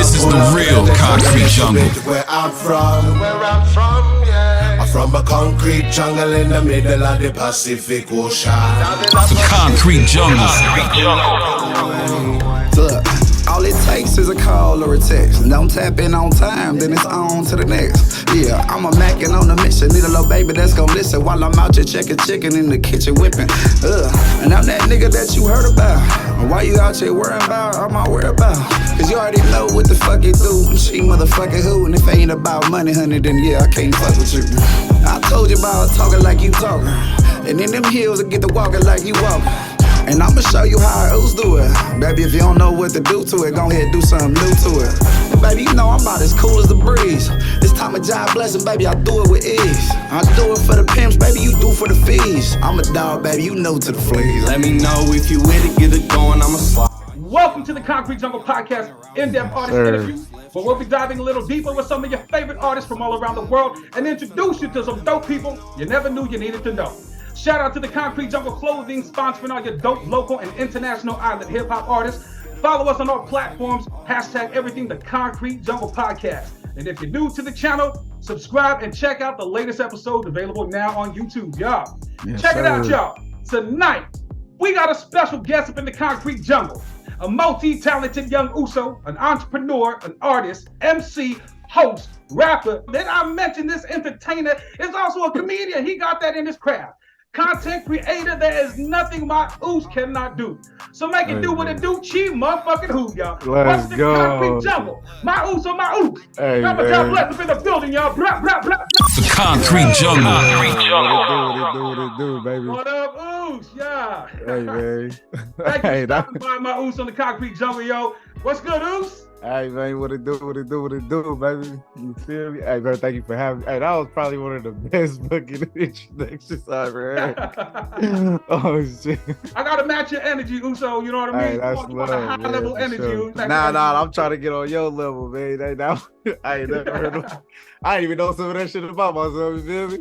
This is the real concrete jungle. Where I'm from, yeah. I'm from a concrete jungle in the middle of the Pacific Ocean. The concrete jungle. Look, all it takes is a call or a text. And don't tap in on time, then it's on to the next. Yeah, I'm a mackin' on a mission. Need a little baby that's gon' listen while I'm out here checking chicken in the kitchen whipping. And I'm that nigga that you heard about. And why you out here worrying about? I'm not worried about. Cause you already know what the fuck it do. She motherfucking who? And if it ain't about money, honey, then yeah, I can't fuck with you. I told you about talking like you talking. And in them hills, I get to walking like you walking. And I'ma show you how I do it. Baby, if you don't know what to do to it, go ahead and do something new to it. And baby, you know I'm about as cool as the breeze. This time of job blessing, baby, I do it with ease. I do it for the pimps, baby, you do for the fees. I'm a dog, baby, you know to the fleas. Let me know if you with it, get it going, I'ma slide. Welcome to the Concrete Jungle Podcast, in-depth artist interview, where we'll be diving a little deeper with some of your favorite artists from all around the world and introduce you to some dope people you never knew you needed to know. Shout out to the Concrete Jungle Clothing, sponsoring all your dope local and international island hip-hop artists. Follow us on all platforms, hashtag everything the Concrete Jungle Podcast. And if you're new to the channel, subscribe and check out the latest episodes available now on YouTube, y'all. Yes, check sir. it out, y'all. Tonight, we got a special guest up in the Concrete Jungle. A multi-talented young Uso, an entrepreneur, an artist, MC, host, rapper. Then I mentioned this entertainer is also a comedian. He got that in his craft. Content creator, there is nothing my Oos cannot do. So make it do what it do, cheat motherfucking who, y'all. What's the Concrete Jungle? My Oos on my Oos. Hey, Remember, God bless up in the building, y'all. Blah, blah, blah. The concrete jungle. What it do, baby? What up, Oos? Yeah. Hey, man. Thank you Hey, for stopping by my Oos on the Concrete Jungle, yo. What's good, Oos? Hey, man, what it do, baby? You feel me? Hey, bro, thank you for having me. Hey, that was probably one of the best fucking introductions I ever had. Oh, shit. I gotta match your energy, Uso. You know what I mean? Hey, that's You want a love, high man, level for energy. sure. Like, Nah, I'm trying to get on your level, man. I ain't never heard of. I didn't even know some of that shit about myself, you feel me?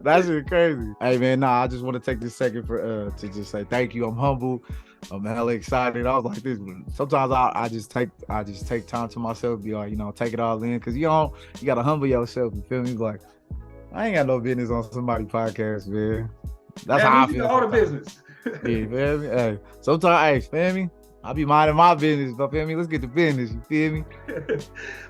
That shit crazy. Hey, man, I just want to take this second for to just say thank you. I'm humble. I'm hella excited. I was like this. Sometimes I just take time to myself, be like, take it all in, cause you gotta humble yourself. You feel me? Like, I ain't got no business on somebody's podcast, man. That's how I feel. All the business. Yeah, you feel me? Hey, sometimes, hey, feel me? I be minding my business, but feel me? Let's get to business. You feel me?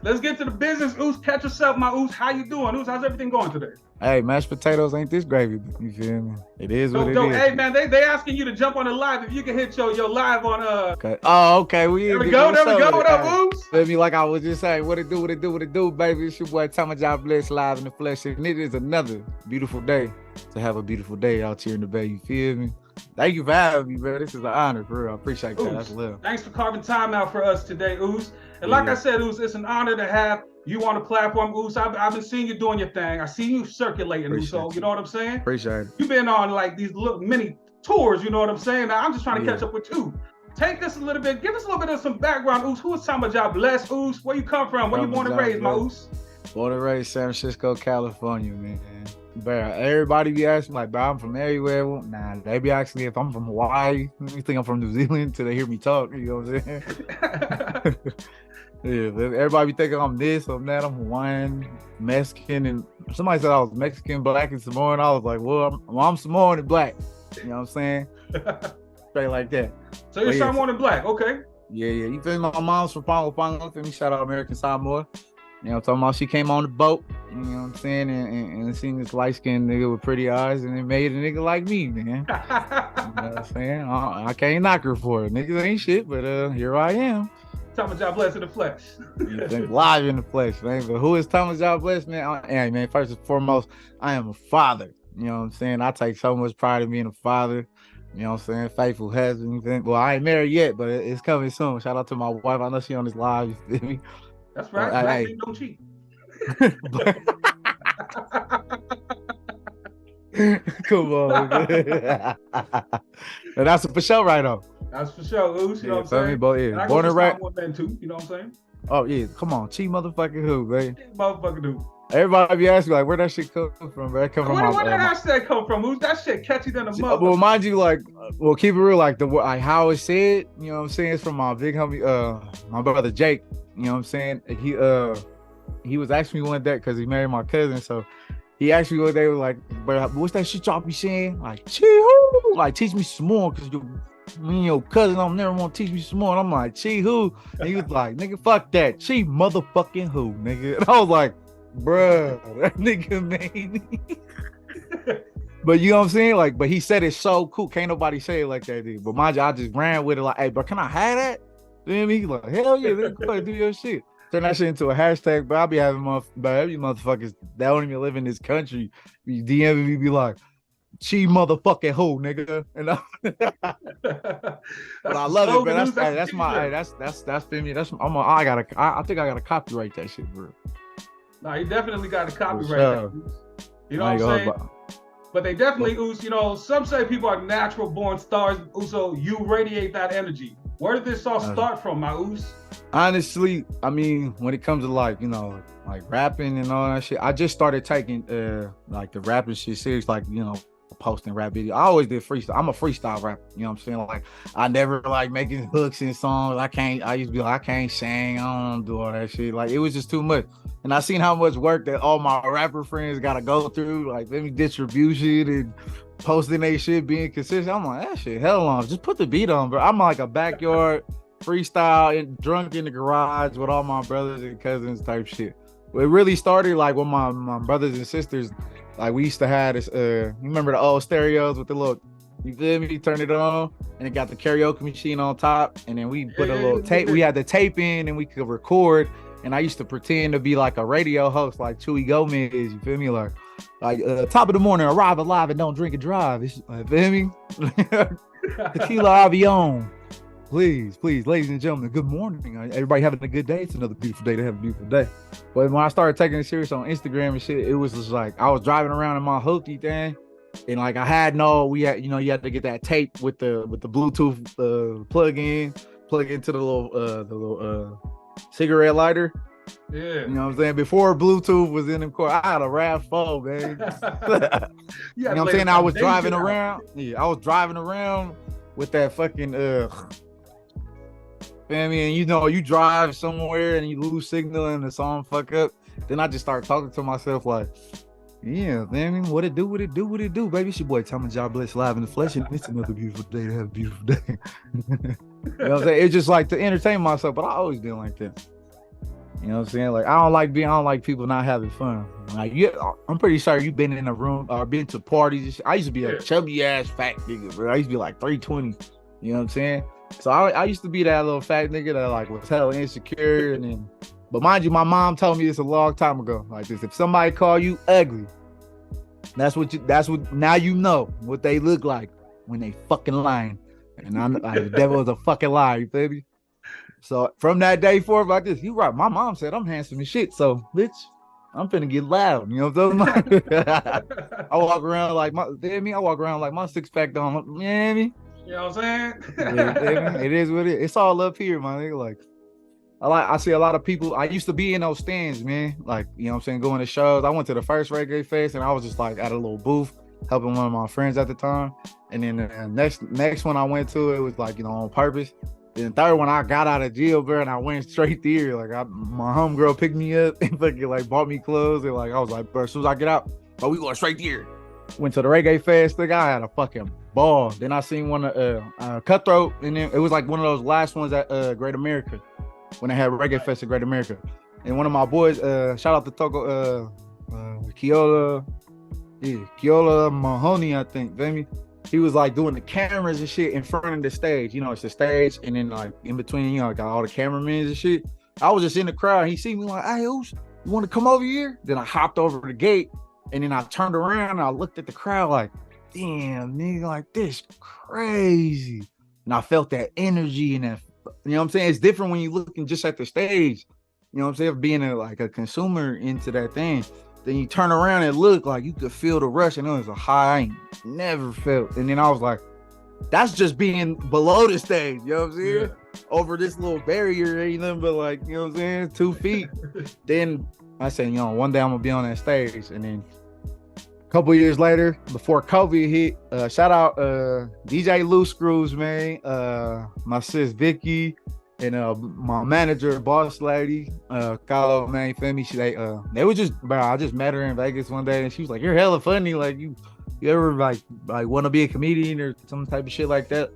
Let's get to the business. Oos, catch yourself, my Oos. How you doing, Oos? How's everything going today? Hey, mashed potatoes ain't this gravy. You feel me? It is what it is. Hey, man, they asking you to jump on the live. If you can hit your live on Okay. Oh, okay. There we go. What up, Oos? Feel me? Like I was just saying, what it do, baby. It's your boy Tama Bless live in the flesh, and it is another beautiful day to have a beautiful day out here in the Bay. You feel me? Thank you for having me, bro. This is an honor, for real. I appreciate that. That's love. Thanks for carving time out for us today, Oos. And like I said, Oos, it's an honor to have you on the platform, Oos. I've been seeing you doing your thing. I see you circulating, Oos. So you know what I'm saying? Appreciate it. You've been on like these little mini tours, you know what I'm saying? Now, I'm just trying to catch up with you. Take us a little bit, give us a little bit of some background, Oos. Who is Tama Bless, Oos? Where you come from? Where you born and raised, my Oos? Born and raised San Francisco, California, man. Bro, everybody be asking like, bro, I'm from everywhere. Nah, they be asking if I'm from Hawaii. You think I'm from New Zealand till they hear me talk. You know what I'm saying? Yeah, everybody be thinking I'm this, I'm that. I'm Hawaiian, Mexican, and somebody said I was Mexican, Black, and Samoan. I was like, well, I'm Samoan and Black. You know what I'm saying? Straight like that. So you're Samoan and Black, okay? Yeah. You feel me? My mom's from Pongo. Feel me? Shout out American Samoa. You know what I'm talking about? She came on the boat, you know what I'm saying, and seen this light-skinned nigga with pretty eyes, and it made a nigga like me, man. You know what I'm saying? I can't knock her for it. Niggas ain't shit, but here I am. Tama Bless in the flesh. Live in the flesh, man. But who is Tama Bless, man? Hey, man, first and foremost, I am a father. You know what I'm saying? I take so much pride in being a father. You know what I'm saying? Faithful husband. Well, I ain't married yet, but it's coming soon. Shout out to my wife. I know she on this live. You feel me? That's right. Black men don't cheat. Come on. And that's for sure, right on. That's for sure, Oos. You know what I'm saying? Born and raised. Men too, you know what I'm saying? Oh yeah, come on, cheat motherfucking who, baby? Motherfucking dude. Everybody be asking like, where that shit come from, bro? That come from Where that hashtag come from? Who's that shit catchy than a mother? Well, mind you, like, well, keep it real, like like how it's said. You know what I'm saying? It's from my big homie, my brother Jake. You know what I'm saying? He was asking me one day because he married my cousin, so he asked me one day, was like, bro, what's that shit y'all be saying? Like, chee-hoo, like teach me some more, cause me and your cousin, I'm never want to teach me some more. And I'm like, chee-hoo, and he was like, nigga, fuck that, chee motherfucking who, nigga. And I was like, bruh, that nigga made me. But you know what I'm saying? Like, but he said it's so cool. Can't nobody say it like that, dude. But mind you, I just ran with it like, hey, bro, can I have that? Then he like, hell yeah, man, go ahead, do your shit. Turn that shit into a hashtag, but I'll be having every motherfuckers that don't even live in this country be DMing me, be like, "Chi motherfucking hoe, nigga." And but I love it, man. That's for me. I think I gotta copyright that shit, bro. No, you definitely got to copyright that. You know what I'm saying? But they definitely, you know, some say people are natural born stars. Also, you radiate that energy. Where did this all start from, my Oos? Honestly, I mean, when it comes to like, you know, like rapping and all that shit, I just started taking like the rapping shit serious, like, you know, posting rap videos. I always did freestyle. I'm a freestyle rapper, you know what I'm saying? Like, I never like making hooks and songs. I used to be like, I can't sing, I don't do all that shit. Like, it was just too much. And I seen how much work that all my rapper friends gotta go through, like maybe distribution and posting they shit, being consistent. I'm like, that shit hell long. Just put the beat on, bro. I'm like a backyard freestyle and drunk in the garage with all my brothers and cousins type shit. But it really started like with my brothers and sisters. Like, we used to have this, you remember the old stereos with the little, you feel me? Turn it on, and it got the karaoke machine on top, and then we put a little tape. We had the tape in, and we could record. And I used to pretend to be like a radio host, like Chewy Gomez. You feel me? Like top of the morning, arrive alive and don't drink and drive. You feel me? Tequila Avion. Please, ladies and gentlemen, good morning. Everybody having a good day. It's another beautiful day to have a beautiful day. But when I started taking it serious on Instagram and shit, it was just like I was driving around in my hooky thing, and like you had to get that tape with the Bluetooth plug into the little cigarette lighter. Yeah. You know what I'm saying? Before Bluetooth was in them car, I had a RAV4, man. You know what I'm saying? I was driving around. Yeah, I was driving around with that fucking I mean, you know, you drive somewhere and you lose signal and the song fuck up. Then I just start talking to myself like, yeah, man, what it do, baby? It's your boy Tama Job Blitz live in the flesh, and it's another beautiful day to have a beautiful day. You know what I'm saying? It's just like to entertain myself, but I always been like that. You know what I'm saying? Like, I don't like people not having fun. Like, I'm pretty sure you've been in a room or been to parties and shit. I used to be a chubby ass fat nigga, bro. I used to be like 320. You know what I'm saying? So I used to be that little fat nigga that like was hella insecure, and then, but mind you, my mom told me this a long time ago. Like this, if somebody call you ugly, that's what now you know what they look like when they fucking lying. And I'm like, the devil is a fucking liar, you feel me? So from that day forward, like this, you right. My mom said I'm handsome as shit, so bitch, I'm finna get loud. You know what I'm talking about? I walk around like my 6-pack don't. You know what I mean? You know what I'm saying? It is what it is. It's all up here, my nigga. Like, I see a lot of people. I used to be in those stands, man. Like, you know what I'm saying, going to shows. I went to the first Reggae Fest, and I was just like at a little booth helping one of my friends at the time. And then the next one I went to, it was like, you know, on purpose. Then the third one, I got out of jail, bro, and I went straight there. Like, my homegirl picked me up and fucking like bought me clothes, and like I was like, bro, as soon as I get out, bro, we going straight there. Went to the Reggae Fest, nigga. I had a fucking ball. Then I seen one Cutthroat, and then it was like one of those last ones at Great America when they had Reggae Fest at Great America. And one of my boys, shout out to Toko, Keola Mahoney, I think, feel me? He was like doing the cameras and shit in front of the stage. You know, it's the stage, and then like in between, you know, got all the cameramen and shit. I was just in the crowd. He see me like, hey, you want to come over here? Then I hopped over the gate, and then I turned around and I looked at the crowd like, damn, nigga, like this crazy. And I felt that energy and that, you know what I'm saying? It's different when you're looking just at the stage. You know what I'm saying? Being a consumer into that thing. Then you turn around and look like you could feel the rush, and it was a high I ain't never felt. And then I was like, that's just being below the stage, you know what I'm saying? Yeah. Over this little barrier ain't nothing but like, you know what I'm saying, 2 feet. Then I said, you know, one day I'm gonna be on that stage. And then a couple years later, before COVID hit, shout out DJ Loose Screws, man. My sis Vicky and my manager, boss lady, Carlo, man, feel me? They were just, bro, I just met her in Vegas one day and she was like, "You're hella funny. Like you ever like want to be a comedian or some type of shit like that?"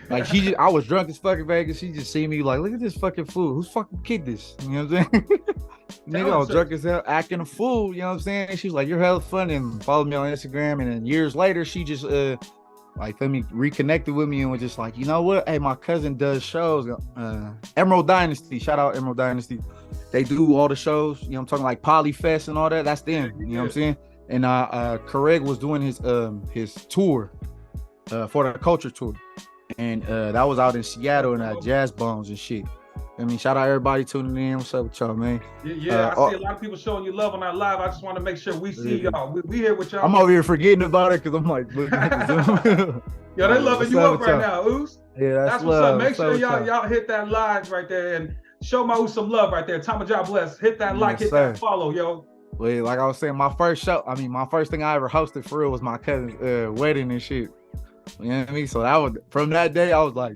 Like I was drunk as fucking Vegas. She just see me like, "Look at this fucking fool. Who's fucking kid this?" You know what I'm saying? Nigga, I was drunk as hell, acting a fool. You know what I'm saying? And she was like, "You're hella funny," and followed me on Instagram. And then years later, she just like let me reconnected with me and was just like, "You know what? Hey, my cousin does shows. Emerald Dynasty. Shout out Emerald Dynasty. They do all the shows. You know, I'm talking like Polyfest and all that. That's them. You know what I'm saying?" And Craig was doing his tour for the culture tour. And that was out in Seattle and Jazz Bones and shit. I mean, shout out everybody tuning in. What's up with y'all, man? Yeah, I see a lot of people showing you love on our live. I just want to make sure we see y'all. We here with y'all. I'm over here forgetting about it because I'm like, looking at the Zoom. Yo, they loving you up right now, Oos. Yeah, that's what's love. up. Make sure y'all hit that like right there and show my Oos some love right there. Tama, God bless. Hit that like, hit that follow, yo. Well, like I was saying, my first thing I ever hosted for real was my cousin's wedding and shit. You know what I mean? So from that day, I was like,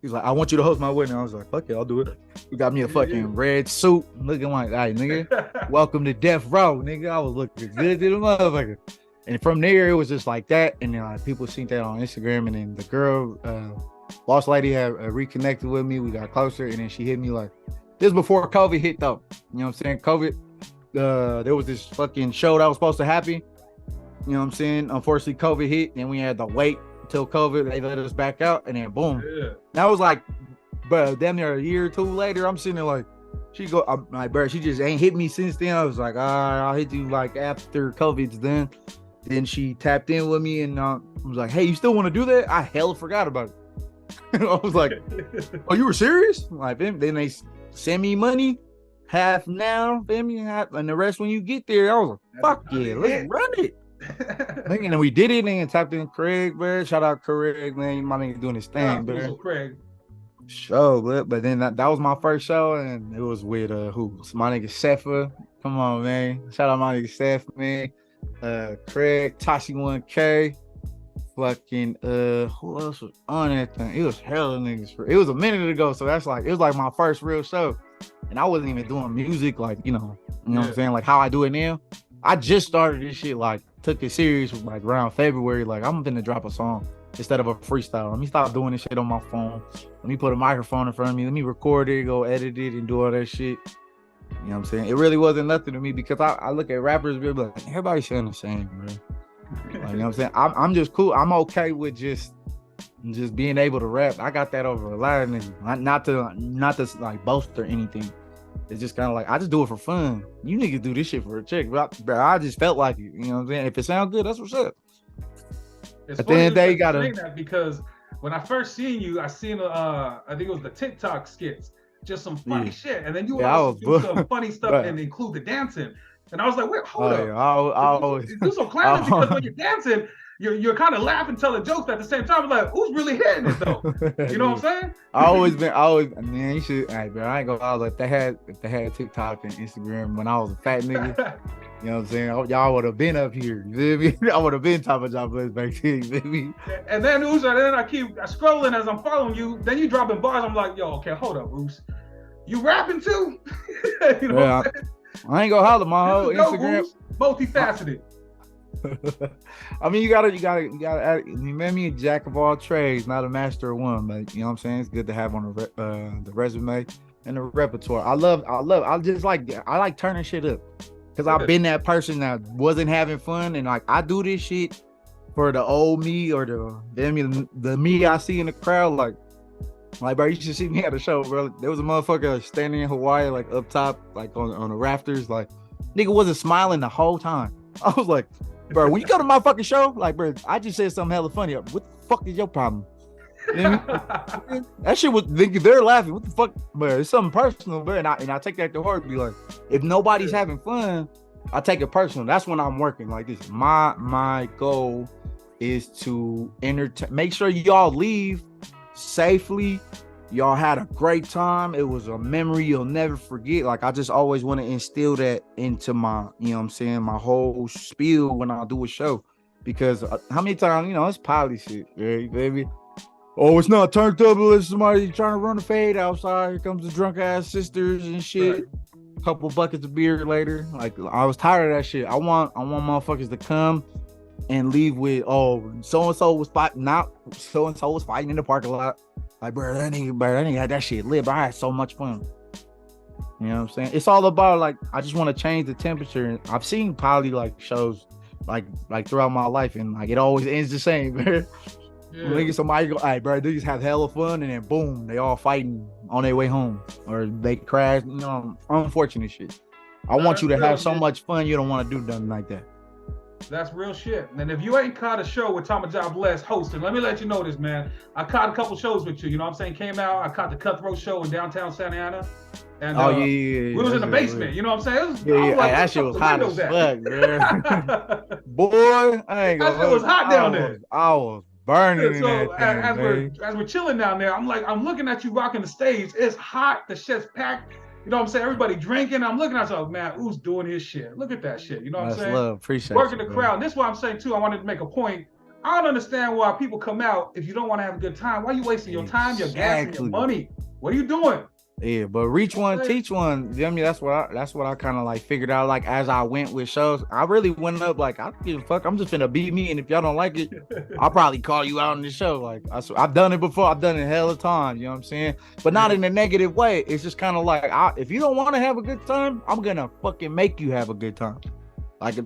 he's like, "I want you to host my wedding." I was like, "Fuck it, I'll do it." We got me a fucking red suit, looking like, "Hey, nigga, welcome to Death Row, nigga." I was looking good to the motherfucker. And from there, it was just like that. And then like people seen that on Instagram. And then the girl, boss lady, had reconnected with me. We got closer, and then she hit me like, this before COVID hit though. You know what I'm saying? COVID, there was this fucking show that was supposed to happen. You know what I'm saying? Unfortunately, COVID hit, and we had to wait until COVID. They let us back out, and then boom. Yeah. That was like, bro, damn near a year or two later. I'm sitting there like, I'm like, bro, she just ain't hit me since then. I was like, I'll hit you like after COVID's done. Then she tapped in with me, and I was like, "Hey, you still want to do that?" I hella forgot about it. I was like, "Oh, you were serious?" Like, then they send me money, half now, half, and the rest when you get there. I was like, "Fuck yeah, let's run it." And then we did it, and tapped in Craig, bro. Shout out Craig, man. My nigga doing his thing, bro. Craig. Show, but then that was my first show, and it was with who? My nigga Sefa. Come on, man. Shout out my nigga Seth, man. Craig, Tashi 1K, fucking who else was on that thing? It was hella niggas. It was a minute ago, so that's like it was like my first real show, and I wasn't even doing music like you know what I'm saying, like how I do it now. I just started this shit, like took it serious like around February. Like I'm gonna drop a song instead of a freestyle. Let me stop doing this shit on my phone. Let me put a microphone in front of me. Let me record it, go edit it, and do all that shit. You know what I'm saying? It really wasn't nothing to me because I look at rappers and be like, everybody sound the same, bro. Like, you know what I'm saying? I'm just cool. I'm okay with just being able to rap. I got that over a lot of niggas. Not to like boast or anything. It's just kind of like I just do it for fun. You niggas do this shit for a check, bro. I just felt like it. You know what I'm saying? If it sounds good, that's what's up. It's At the end of the day, you gotta say that because when I first seen you, I seen I think it was the TikTok skits. Just some funny shit, and then you also do some funny stuff and include the dancing. And I was like, wait, hold up. Yeah, do some clowning because when you're dancing, you're kind of laughing, telling jokes at the same time. Like, who's really hitting it though? You know what I'm saying? Man, you should. Hey, bro, I ain't gonna lie. Like, if they had TikTok and Instagram when I was a fat nigga, you know what I'm saying? Y'all would have been up here. You feel me? I would have been Tama John Bless back then. You feel me? And then I keep scrolling as I'm following you. Then you dropping bars. I'm like, yo, okay, hold up, Oos. You rapping too? You know what I'm saying? I ain't gonna holler my whole Instagram. Multifaceted. I mean, you gotta add, you made me a jack of all trades, not a master of one, but you know what I'm saying? It's good to have on the resume and the repertoire. I like turning shit up because I've been that person that wasn't having fun, and like I do this shit for the old me or the me I see in the crowd. Like, bro, you should see me at a show, bro. There was a motherfucker standing in Hawaii, like up top, like on the rafters, like nigga wasn't smiling the whole time. I was like, bro, when you go to my fucking show, like, bro, I just said something hella funny. What the fuck is your problem? You know what I mean? That shit was, they're laughing. What the fuck, bro? It's something personal, bro. And I take that to heart. Be like, if nobody's having fun, I take it personal. That's when I'm working like this. My goal is to make sure y'all leave safely Y'all had a great time. It was a memory you'll never forget. Like, I just always want to instill that into my, you know what I'm saying, my whole spiel when I do a show. Because how many times, it's poly shit, yeah, baby. Oh, it's not turned up unless somebody trying to run a fade outside. Here comes the drunk ass sisters and shit. Right. Couple buckets of beer later. Like, I was tired of that shit. I want motherfuckers to come and leave with, oh, so-and-so was fighting, not so-and-so was fighting in the parking lot. Like, bro, that nigga had that shit lit, but I had so much fun. You know what I'm saying? It's all about, like, I just want to change the temperature. I've seen poly, like, shows, like throughout my life, and, like, it always ends the same, man. Yeah. Somebody go, hey, bro, they just have hella fun, and then, boom, they all fighting on their way home. Or they crash, unfortunate shit. I want you to have so much fun, you don't want to do nothing like that. That's real shit. And if you ain't caught a show with Tama Bless hosting, let me let you know this, man. I caught a couple shows with you. You know what I'm saying? Came out. I caught the Cutthroat show in downtown Santa Ana. And we was in the basement. You know what I'm saying? Like, that shit was hot as fuck, man. Boy, I ain't gonna. That shit was hot down there. I was burning. So as we're chilling down there, I'm looking at you rocking the stage. It's hot. The shit's packed. You know what I'm saying? Everybody drinking. I'm looking at myself, man, who's doing his shit? Look at that shit. You know what I'm saying? Love. Appreciate working the crowd. And this is what I'm saying too. I wanted to make a point. I don't understand why people come out if you don't want to have a good time. Why are you wasting your time, your gas, and your money? What are you doing? Yeah, but reach one, teach one. I mean, that's what I kind of like figured out. Like, as I went with shows, I really went up like, I don't give a fuck. I'm just finna be me, and if y'all don't like it, I'll probably call you out on the show. Like, I've done it before. I've done it hell of times. You know what I'm saying? But not in a negative way. It's just kind of like, if you don't want to have a good time, I'm gonna fucking make you have a good time. Like,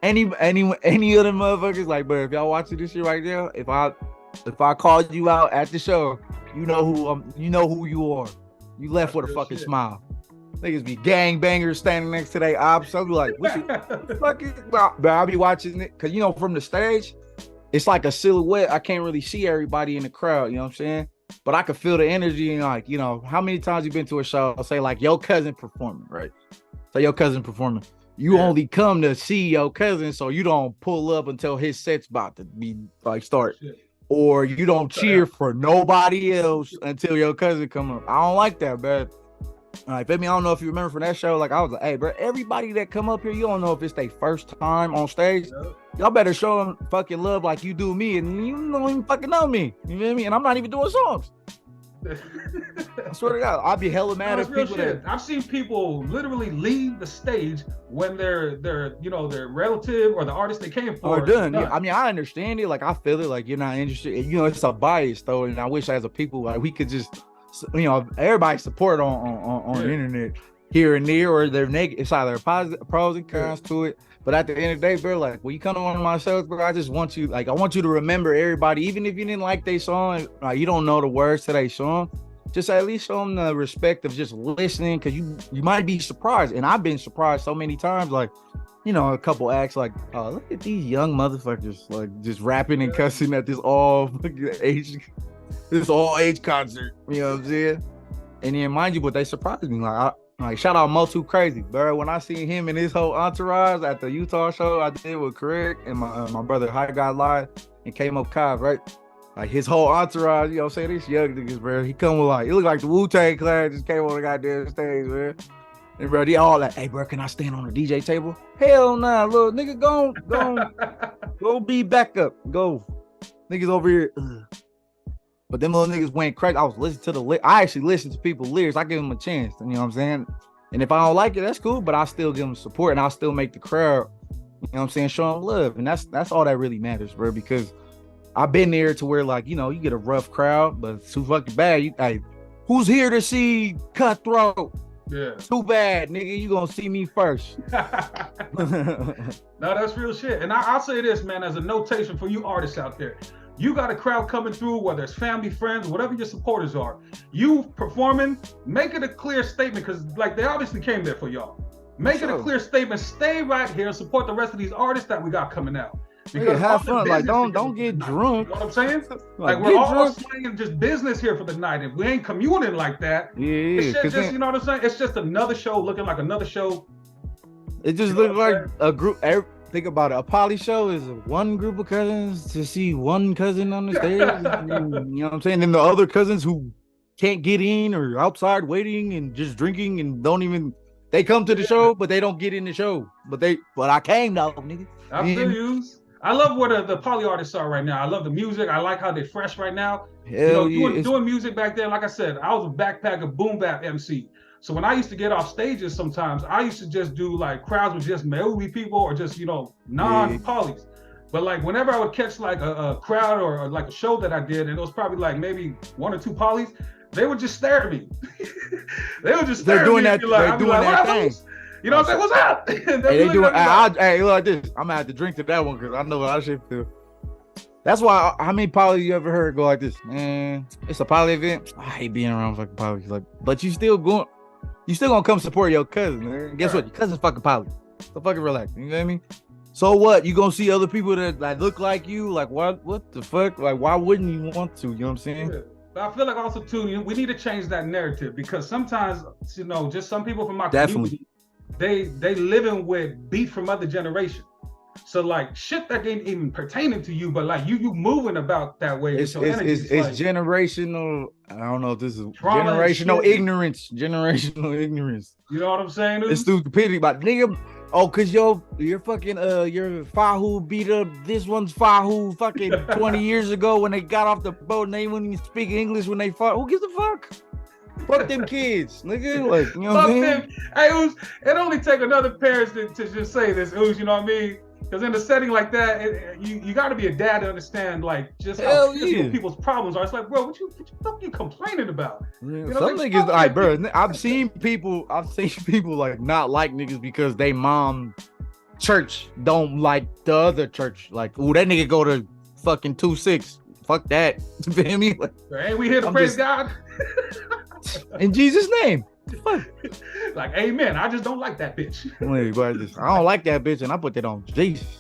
any of them motherfuckers, like, but if y'all watching this shit right now, if I called you out at the show, you know who you are. You left with a fucking smile. Niggas be gangbangers standing next to their ops. I'll be like, what you fucking? But I'll be watching it because, from the stage, it's like a silhouette. I can't really see everybody in the crowd. You know what I'm saying? But I can feel the energy. And, like, how many times you been to a show? I'll say, like, your cousin performing, right? So your cousin performing. You only come to see your cousin, so you don't pull up until his set's about to be like start. Or you don't cheer for nobody else until your cousin come up. I don't like that, man. All right, baby, I don't know if you remember from that show. Like, I was like, hey, bro, everybody that come up here, you don't know if it's their first time on stage. Y'all better show them fucking love like you do me, and you don't even fucking know me. You know what I mean? And I'm not even doing songs. I swear to God, I'll be hella mad at people that... I've seen people literally leave the stage when their relative or the artist they came for are done. Yeah, I mean, I understand it. Like, I feel it. Like, you're not interested. It's a bias though, and I wish as a people, like, we could just, everybody support on the internet here and there, or they're negative. It's either positive, pros and cons to it. But at the end of the day, bro, like, when you come to one of my shows, bro, I just want you, I want you to remember everybody, even if you didn't like their song, like, you don't know the words to their song, just at least show them the respect of just listening, because you might be surprised. And I've been surprised so many times, like, a couple acts, like, oh, look at these young motherfuckers, like, just rapping and cussing at this all age concert, you know what I'm saying? And then, mind you, but they surprised me, like, shout out Motu Crazy, bro. When I seen him and his whole entourage at the Utah show I did with Craig and my brother High God Live and came up Cobb, right? Like, his whole entourage, you know what I'm saying? These young niggas, bro. He come with, like, it looked like the Wu-Tang Clan just came on the goddamn stage, man. And, bro, they all like, hey, bro, can I stand on the DJ table? Hell nah, little nigga, go be back up. Go. Niggas over here. But them little niggas went crazy. I was listening to I actually listen to people's lyrics. I give them a chance. You know what I'm saying? And if I don't like it, that's cool. But I'll still give them support, and I'll still make the crowd, you know what I'm saying, show them love. And that's all that really matters, bro. Because I've been there to where, like, you get a rough crowd, but it's too fucking bad. Hey, who's here to see Cutthroat? Yeah. Too bad, nigga. You gonna see me first. No, that's real shit. And I'll say this, man, as a notation for you artists out there. You got a crowd coming through, whether it's family, friends, whatever your supporters are. You performing, make it a clear statement, because, like, they obviously came there for y'all. Make it a clear statement. Stay right here and support the rest of these artists that we got coming out. Because have fun. Like, don't get drunk. You know what I'm saying? Like, we're all playing just business here for the night. If we ain't communing like that, it's just, you know what I'm saying? It's just another show looking like another show. It just looks like a group. Think about it. A poly show is one group of cousins to see one cousin on the stage. You know what I'm saying? And the other cousins who can't get in or outside waiting and just drinking and don't even. They come to the show, but they don't get in the show. But I came though, nigga. I feel you. I love where the poly artists are right now. I love the music. I like how they're fresh right now. Hell Doing music back then, like I said, I was a backpacker boom bap MC. So when I used to get off stages sometimes, I used to just do like crowds with just Maui people or just, non-polys. But like whenever I would catch like a crowd or like a show that I did, and it was probably like maybe 1 or 2 polys, they would just stare at me. They would just stare at me. They're doing that thing. You know what I'm saying? What's up? They doing. Hey, like this. I'm gonna have to drink to that one because I know how I should feel. That's why. How many polys you ever heard go like this? Man, it's a poly event. I hate being around fucking polys. Like, but you still gonna come support your cousin, man. Guess what? Your cousin's fucking poly. So fucking relax. You know what I mean? So what? You gonna see other people that look like you? Like what the fuck? Like why wouldn't you want to? You know what I'm saying? Yeah. But I feel like also too, we need to change that narrative because sometimes, just some people from my community, they living with beef from other generations. So like shit that ain't even pertaining to you, but like you moving about that way. It's generational. I don't know if this is generational ignorance. Generational ignorance. You know what I'm saying? It's stupidity, but nigga. Oh, cause your fucking your Fahu beat up this one's Fahu fucking 20 years ago when they got off the boat and they wouldn't even speak English when they fought. Who gives a fuck? Fuck them kids, nigga. Like, you know what I'm saying? Hey, it only take another parent to just say this, you know what I mean? Because in a setting like that, you got to be a dad to understand like just how people's problems are. It's like, bro, what you fuck you complaining about? Yeah, some niggas, like, bro, I've seen people like not like niggas because they mom church don't like the other church. Like, ooh, that nigga go to fucking 2-6. Fuck that. You feel me? Like, ain't we here to praise God? In Jesus' name. Like, amen. I just don't like that bitch. I don't like that bitch, and I put that on Jesus.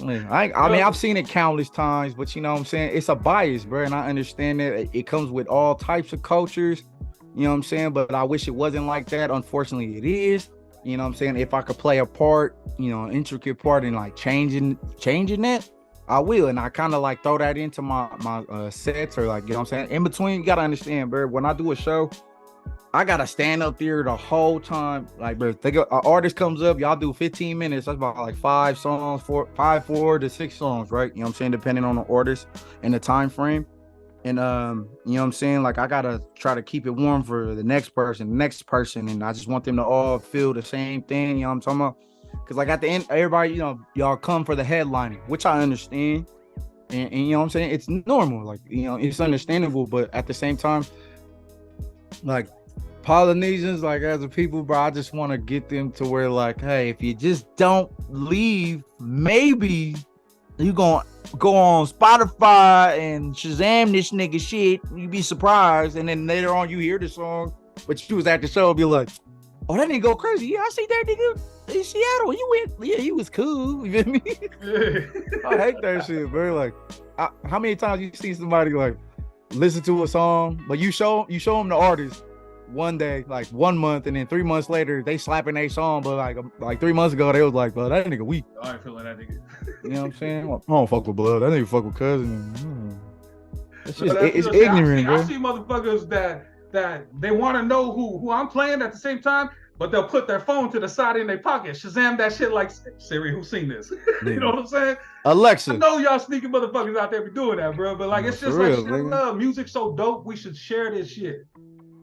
I've seen it countless times, but you know what I'm saying? It's a bias, bro, and I understand that it comes with all types of cultures. You know what I'm saying? But I wish it wasn't like that. Unfortunately, it is. You know what I'm saying? If I could play a part, an intricate part in like changing that, I will. And I kind of like throw that into my sets or like, you know what I'm saying? In between, you got to understand, bro, when I do a show, I gotta stand up there the whole time. Like, bro, think an artist comes up, y'all do 15 minutes. That's about like 4 to 6 songs, right? You know what I'm saying? Depending on the artist and the time frame. And you know what I'm saying? Like, I gotta try to keep it warm for the next person, and I just want them to all feel the same thing. You know what I'm talking about? Because like at the end, everybody, y'all come for the headlining, which I understand. And you know what I'm saying? It's normal. Like, it's understandable, but at the same time, like, Polynesians, like, as a people, bro, I just want to get them to where, like, hey, if you just don't leave, maybe you gonna go on Spotify and Shazam this nigga shit. You be surprised, and then later on you hear the song, but you was at the show, be like, oh, that nigga go crazy. Yeah, I see that nigga in Seattle. You went, yeah, he was cool. You feel me? I hate that shit, bro. Like, how many times you see somebody like listen to a song, but you show them the artist one day, like 1 month, and then 3 months later they slapping their song, but like 3 months ago they was like, bro, that nigga weak. I ain't feeling that nigga. You know what I'm saying? I don't fuck with blood. That nigga fuck with cousin. It's ignorant, bro. I see motherfuckers that they want to know who I'm playing at the same time, but they'll put their phone to the side in their pocket, Shazam that shit like, Siri, who's seen this? You know what I'm saying? Alexa. I know y'all sneaky motherfuckers out there be doing that, bro, but like, it's just like, shit, love. Music's so dope, we should share this shit.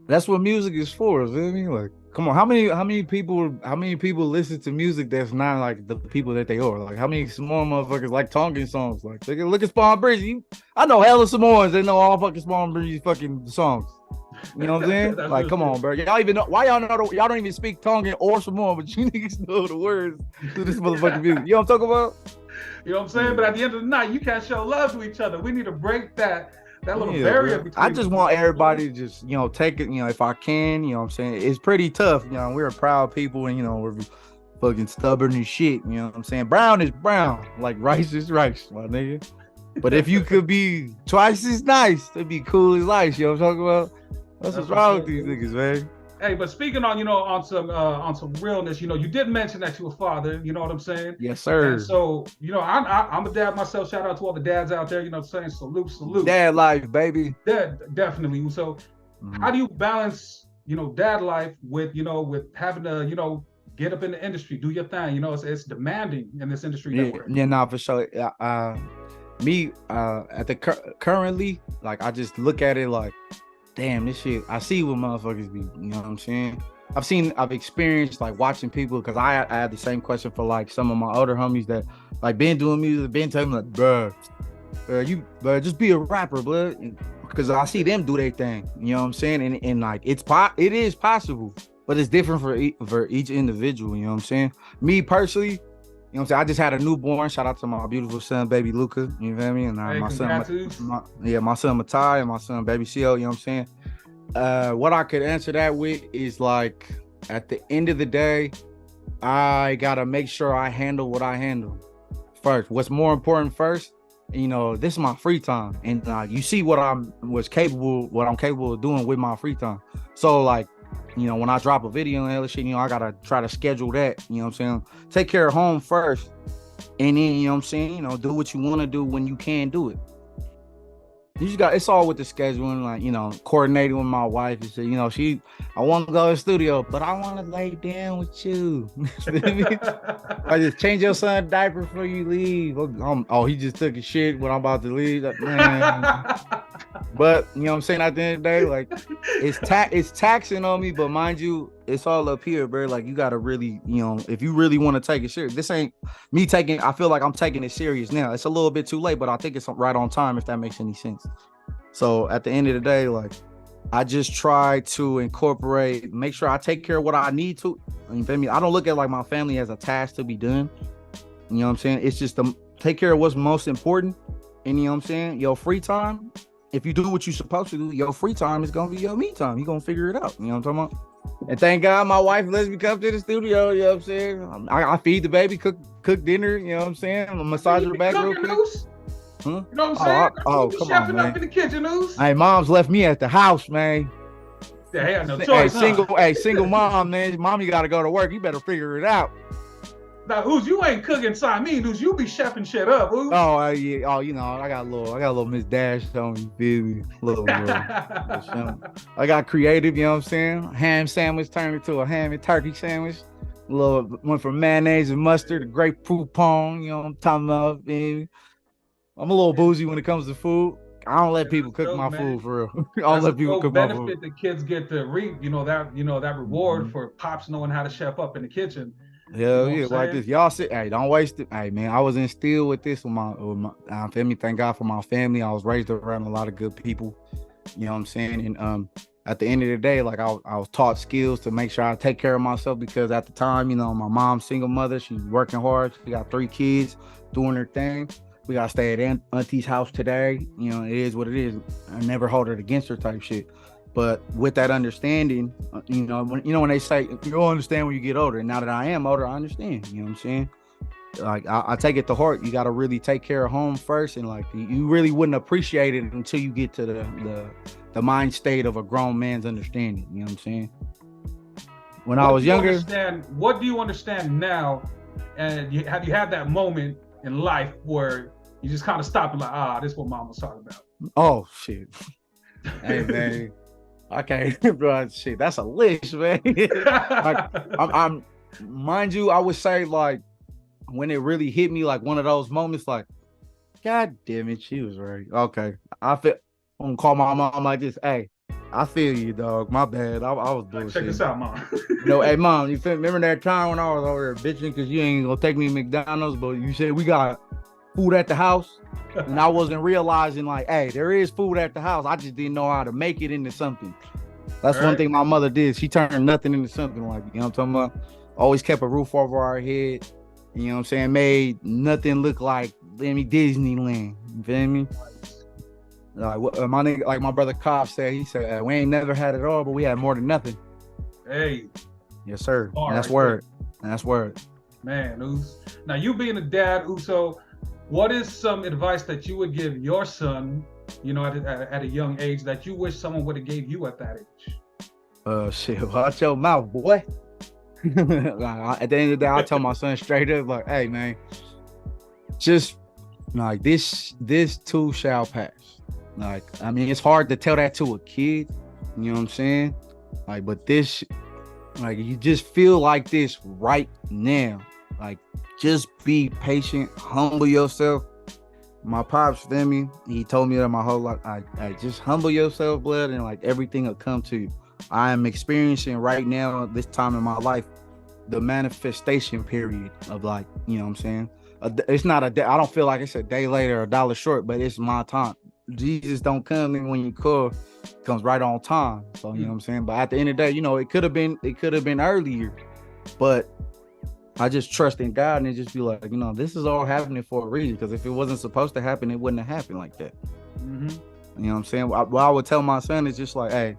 That's what music is for, you know what I mean? Like, come on, how many people listen to music that's not like the people that they are? Like, how many Samoan motherfuckers like Tongan songs? Like, look at Spawn Breezy. I know hella Samoans that know all fucking Spawn Breezy fucking songs. You know what I'm saying? Like, come on, bro. Y'all even know why y'all don't even speak Tongan or Samoan, but you niggas know the words to this motherfucking music. You know what I'm talking about? You know what I'm saying? But at the end of the night, you can't show love to each other. We need to break that little barrier between. I just want everybody to just, take it, if I can, you know what I'm saying? It's pretty tough. We're a proud people, and we're fucking stubborn as shit. You know what I'm saying? Brown is brown, like rice is rice, my nigga. But if you could be twice as nice, it'd be cool as ice. You know what I'm talking about? That's what's wrong with these niggas, man. Hey, but speaking on, on some realness, you did mention that you're a father, you know what I'm saying? Yes, sir. And so, I'm a dad myself. Shout out to all the dads out there, you know what I'm saying? Salute. Dad life, baby. Dad, definitely. So how do you balance, dad life with, with having to, get up in the industry, do your thing, it's demanding in this industry that we're in. Yeah, nah, for sure. Me, at the currently, like, I just look at it like, damn, this shit, I see what motherfuckers be, you know what I'm saying? I've experienced, like, watching people, because I had the same question for, like, some of my older homies that, like, been doing music, been telling me, like, bruh, just be a rapper, blood. Because I see them do their thing, you know what I'm saying? And like, it is possible, but it's different for each individual, you know what I'm saying? Me personally, you know what I'm saying? I just had a newborn. Shout out to my beautiful son, baby Luca. You feel me? And my son, my son Matai and my son, baby Co. You know what I'm saying? What I could answer that with is, like, at the end of the day, I gotta make sure I handle what I handle first. What's more important first? This is my free time, and you see what I'm capable of doing with my free time. So, like, when I drop a video and hella shit, I gotta try to schedule that, you know what I'm saying? Take care of home first, and then, you know what I'm saying, do what you want to do when you can do it. It's all with the scheduling, like, coordinating with my wife. And say, I want to go to the studio, but I want to lay down with you. I just change your son's diaper before you leave. He just took a shit when I'm about to leave. Like, man. But, you know what I'm saying, at the end of the day, like, it's taxing on me, but mind you, it's all up here, bro. Like, you got to really, if you really want to take it serious, this ain't me I feel like I'm taking it serious now. It's a little bit too late, but I think it's right on time, if that makes any sense. So at the end of the day, like, I just try to make sure I take care of what I need to. You feel me? I don't look at, like, my family as a task to be done. You know what I'm saying? It's just to take care of what's most important. And, you know what I'm saying? Your free time, if you do what you're supposed to do, your free time is going to be your me time. You're going to figure it out. You know what I'm talking about? And thank God my wife lets me come to the studio. You know what I'm saying? I feed the baby, cook dinner. You know what I'm saying? I'm massage her back real quick. Huh? You know what I'm saying? Come on, man. Up in the kitchen, News. Hey, mom's left me at the house, man. Yeah, no choice, single mom, man. Mom, you got to go to work. You better figure it out. Now, Ooze, you ain't cooking inside me, Ooze. You be chefing shit up, Ooze. Yeah. Oh, I got a little Miss Dash on me, baby. Little I got creative, you know what I'm saying? Ham sandwich turned into a ham and turkey sandwich. Went from mayonnaise and mustard to grapefruit pong, you know what I'm talking about, baby. I'm a little bougie when it comes to food. I don't let people cook my food, for real. I don't let people cook my food. Benefit the kids get to reap, that reward for pops knowing how to chef up in the kitchen. Hell yeah, like this. Y'all sit, hey, don't waste it. Hey, man, I was instilled with this with my feel me? Thank God for my family. I was raised around a lot of good people. You know what I'm saying? And at the end of the day, like, I was taught skills to make sure I take care of myself, because at the time, my mom's single mother, she's working hard. She got 3 kids doing her thing. We gotta stay at auntie's house today. It is what it is. I never hold it against her type shit. But with that understanding, when they say you'll understand when you get older, and now that I am older, I understand. You know what I'm saying? Like, I take it to heart. You got to really take care of home first, and, like, you really wouldn't appreciate it until you get to the mind state of a grown man's understanding. You know what I'm saying? When I was younger, what do you understand now? And have you had that moment in life where you just kind of stop and like, this is what mom was talking about? Oh shit! Hey man. Okay, bro, shit, that's a list, man. Like, I'm mind you, I would say, like, when it really hit me, like, one of those moments, like, God damn it, she was right. Okay, I'm gonna call my mom like this. Hey, I feel you, dog. My bad. I was bullshit. Check this out, mom. Hey, mom, you remember that time when I was over there bitching because you ain't gonna take me to McDonald's, but you said we got food at the house, and I wasn't realizing, like, hey, there is food at the house. I just didn't know how to make it into something. That's one thing my mother did. She turned nothing into something, like, you know what I'm talking about? Always kept a roof over our head. You know what I'm saying? Made nothing look like Disneyland. You feel me? Like, my nigga, like my brother Cobb said, he said, we ain't never had it all, but we had more than nothing. Hey. Yes, sir. And that's word. And that's word. Man, Oos. Now, you being a dad, Uso, what is some advice that you would give your son, at a young age, that you wish someone would have gave you at that age? Shit, watch your mouth, boy. At the end of the day, I tell my son straight up, like, hey man, just like this too shall pass. Like, I mean, it's hard to tell that to a kid, you know what I'm saying? Like, but this, like, you just feel like this right now. Like, just be patient, humble yourself. My pops, feel me? He told me that my whole life. I just humble yourself, blood, and like everything will come to you. I am experiencing right now, this time in my life, the manifestation period of, like, you know what I'm saying? It's not a day. I don't feel like it's a day later or a dollar short, but it's my time. Jesus don't come in when you call, comes right on time. So you know what I'm saying? But at the end of the day, you know, it could have been earlier, but I just trust in God and just be like, you know, this is all happening for a reason. Because if it wasn't supposed to happen, it wouldn't have happened like that. You know what I'm saying? What I would tell my son is just like, hey,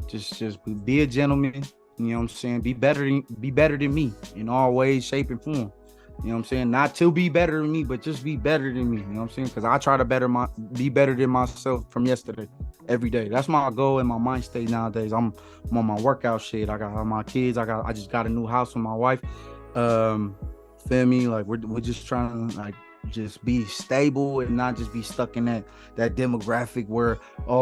just be a gentleman. You know what I'm saying? Be better than me in all ways, shape, and form. You know what I'm saying? Not to be better than me, but just be better than me. You know what I'm saying? Because I try to be better than myself from yesterday every day. That's my goal and my mind state nowadays. I'm on my workout shit. I got all my kids. I just got a new house with my wife. Feel me? Like we're just trying to like just be stable and not just be stuck in that demographic where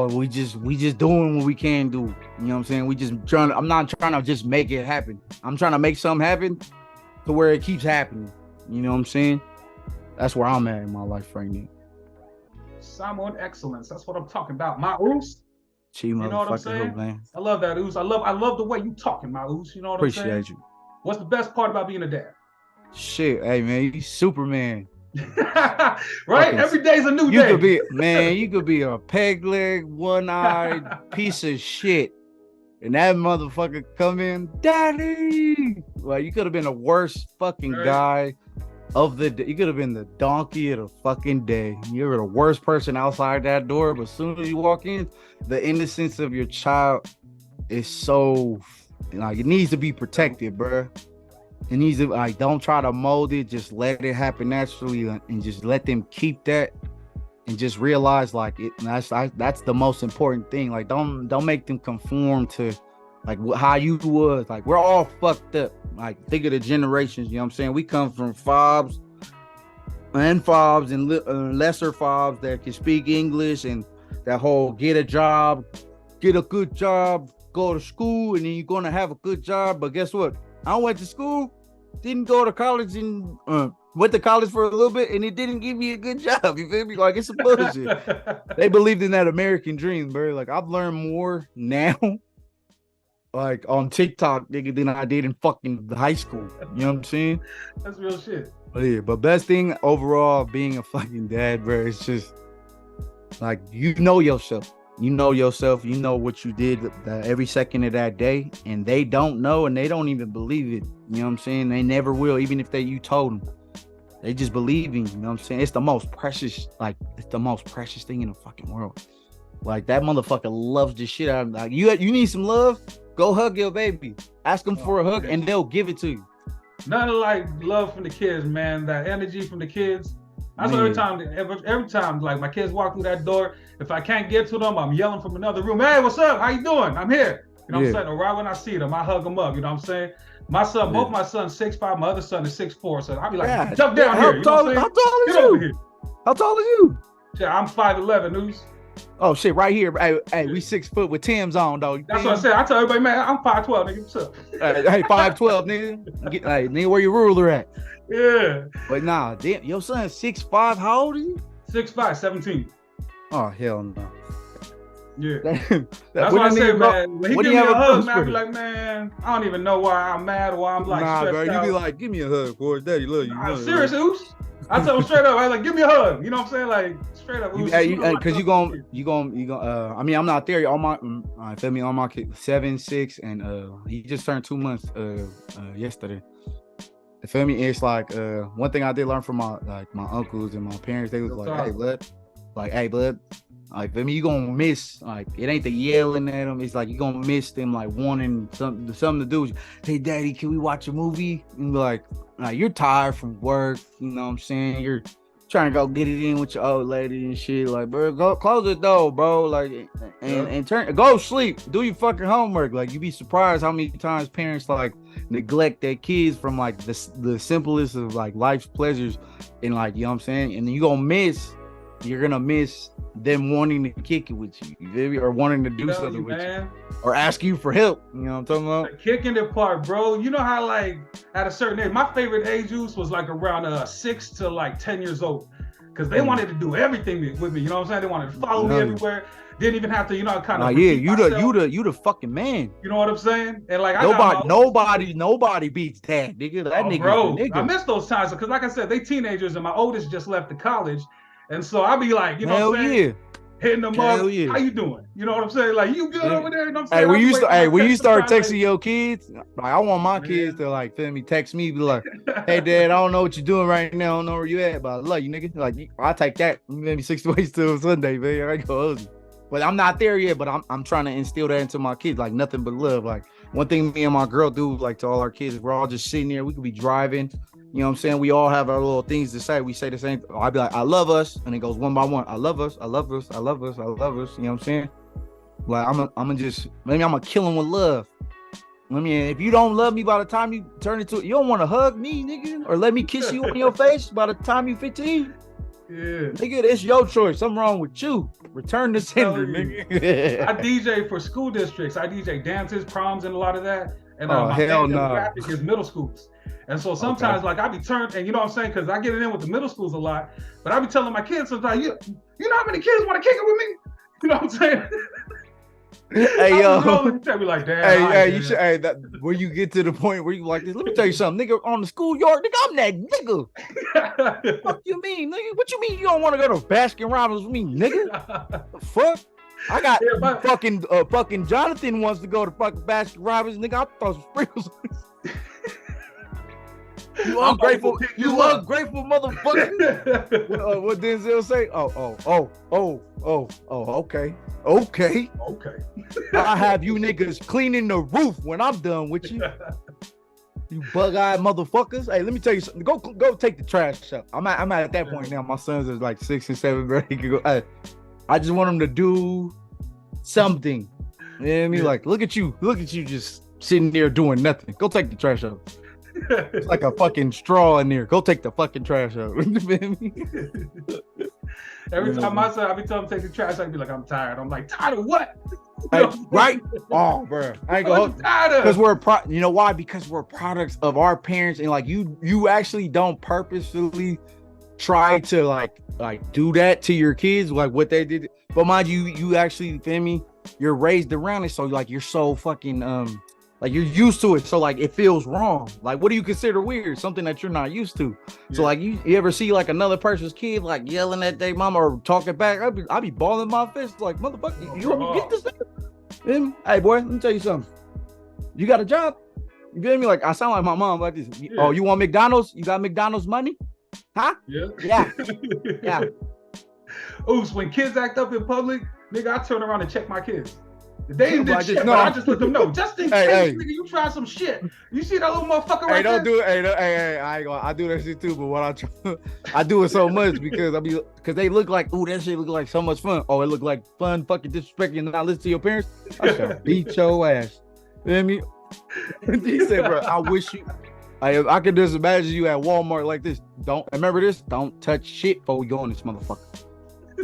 we just doing what we can do. You know what I'm saying? I'm not trying to just make it happen. I'm trying to make something happen to where it keeps happening. You know what I'm saying? That's where I'm at in my life right now. Simon excellence. That's what I'm talking about. My Oos. You know what I'm saying? Man. I love that, Oos. I love the way you talking, my Oos. You know what I'm saying? Appreciate you. What's the best part about being a dad? Shit, hey man, you Superman. Right? Fucking, every day's a new day. You could be a peg leg, one-eyed piece of shit. And that motherfucker come in, daddy. Like, you could have been the worst fucking guy of the day. You could have been the donkey of the fucking day. You were the worst person outside that door, but as soon as you walk in, the innocence of your child is so, like, it needs to be protected, bro. It needs to, like, don't try to mold it. Just let it happen naturally and just let them keep that. And just realize, like, that's the most important thing. Like, don't make them conform to, like, how you was. Like, we're all fucked up. Like, think of the generations, you know what I'm saying? We come from fobs and lesser fobs that can speak English, and that whole get a job, get a good job, go to school, and then you're going to have a good job. But guess what? I went to school, didn't go to college, and went to college for a little bit, and it didn't give me a good job. You feel me? Like, it's some bullshit. They believed in that American dream, bro. Like, I've learned more now, like, on TikTok, nigga, than I did in fucking high school. You know what I'm saying? That's real shit. But yeah, but best thing overall being a fucking dad, bro, it's just, like, you know yourself. You know yourself. You know what you did every second of that day, and they don't know, and they don't even believe it. You know what I'm saying? They never will, even if you told them. They just believe in you, you know what I'm saying? It's the most precious, like, it's the most precious thing in the fucking world. Like, that motherfucker loves the shit out of, like, you need some love? Go hug your baby. Ask them for a hug, and they'll give it to you. Nothing like love from the kids, man. That energy from the kids. That's every time, like, my kids walk through that door, if I can't get to them, I'm yelling from another room, hey, what's up? How you doing? I'm here. You know what I'm saying? Or right when I see them, I hug them up. You know what I'm saying? My son, both my sons 6'5", my other son is 6'4", so I'll be like, jump down here. How tall are you? How tall are you? Yeah, I'm 5'11", News. Oh shit, right here. Hey, we 6 foot with Tim's on, though. That's what I said. I tell everybody, man, I'm 5'12", nigga. What's up? Hey, 5'12", nigga. Hey, nigga, where your ruler at? Yeah. But nah, damn, your son's 6'5". How old are you? 6'5", 17. Oh hell no. Yeah. That's what I say, man. When he give me a hug, man, I be like, man, I don't even know why I'm mad or why I'm like stressed bro, out. You be like, give me a hug, boy. Daddy love you. I'm serious, Oos. I tell him straight up, I like, give me a hug. You know what I'm saying? Like, straight up, Oos. Because you gonna. I mean, I'm not there. All my, feel me, all my kids, 7, 6, and he just turned 2 months yesterday. You feel me? It's like one thing I did learn from my uncles and my parents. They was like, hey, bud. Like, for me, you gonna miss, like, it ain't the yelling at them. It's like, you gonna miss them, like, wanting something to do. Hey, daddy, can we watch a movie? And be like, you're tired from work. You know what I'm saying? trying to go get it in with your old lady and shit. Like, bro, go close the door, bro. Like, and go sleep. Do your fucking homework. Like, you be surprised how many times parents like neglect their kids from like the simplest of like life's pleasures, and like, you know what I'm saying. And you're gonna miss them wanting to kick it with you, you feel me? Or wanting to do something with you, or ask you for help. You know what I'm talking about? The kicking it part, bro. You know how like at a certain age, my favorite age use was like around 6 to like 10 years old, because they wanted to do everything with me. You know what I'm saying? They wanted to follow me everywhere. Didn't even have to, you know, kind of. Yeah, you the fucking man. You know what I'm saying? And like nobody beats that, nigga. That nigga, bro. nigga. I miss those times because, like I said, they teenagers, and my oldest just left to college, and so I'll be like, you know what I'm saying? Hitting them up. Yeah. How you doing? You know what I'm saying? Like, you good over there? You know what I'm saying? Hey, when you start texting your kids, like, I want my kids to like, feel me, text me, be like, hey dad, I don't know what you're doing right now. I don't know where you at, but I love you, nigga. Like, I'll take that. Maybe 60 ways till Sunday, man. I go ugly. But I'm not there yet, but I'm trying to instill that into my kids, like nothing but love. Like, one thing me and my girl do, like, to all our kids, we're all just sitting there. We could be driving. You know what I'm saying? We all have our little things to say. We say the same. I'll be like, I love us. And it goes one by one. I love us. I love us. I love us. I love us. You know what I'm saying? Like, I'm gonna kill him with love. I mean, if you don't love me by the time you turn into it, you don't want to hug me, nigga, or let me kiss you on your face by the time you 15. Yeah. Nigga, it's your choice. Something wrong with you. Return the sender, nigga. I DJ for school districts. I DJ dances, proms, and a lot of that. And my hell no. Is middle schools. And so sometimes, like, I be turned, and you know what I'm saying? Because I get it in with the middle schools a lot. But I be telling my kids sometimes, you know how many kids want to kick it with me? You know what I'm saying? Hey, yo. Be like, damn. You should, when you get to the point where you like this, let me tell you something, nigga, on the schoolyard, nigga, I'm that nigga. What you mean, nigga? What you mean you don't want to go to Baskin Robbins with me, nigga? The fuck? I got fucking Jonathan wants to go to fucking Baskin Robbins, nigga. I'll throw some sprinkles. You ungrateful motherfucker. What Denzel say? Okay. I have you niggas cleaning the roof when I'm done with you. You bug-eyed motherfuckers. Hey, let me tell you something. Go take the trash out. I'm at that point now. My sons are like 6 and 7 grade. Hey, I just want them to do something. You know what I mean? Like, look at you just sitting there doing nothing. Go take the trash out. It's like a fucking straw in there. Go take the fucking trash out. Every time my son, I be telling him to take the trash, I be like, I'm tired. I'm like, tired of what? Hey, right? Oh, bro. I ain't gonna because you know why? Because we're products of our parents, and like you actually don't purposefully try to like do that to your kids, like what they did. But mind you actually, feel me? You're raised around it, so like you're so fucking like you're used to it, so like it feels wrong. Like, what do you consider weird? Something that you're not used to. Yeah. So like you ever see like another person's kid like yelling at their mama or talking back? I be balling my fist like, motherfucker, you want me to get this thing? Hey boy, let me tell you something. You got a job? You feel me? Like, I sound like my mom like this. Yeah. Oh, you want McDonald's? You got McDonald's money? Huh? Yeah. Oops, when kids act up in public, nigga, I turn around and check my kids. They didn't do shit, but I just let them know. Just in case, nigga, you try some shit. You see that little motherfucker right there? I do that shit too, but what I do it so much because they look like, ooh, that shit look like so much fun. Oh, it look like fun, fucking disrespecting and not listen to your parents. I shall beat your ass. You know what I mean? He said, bro, I wish you. I could just imagine you at Walmart like this. Remember this? Don't touch shit before we go in this motherfucker.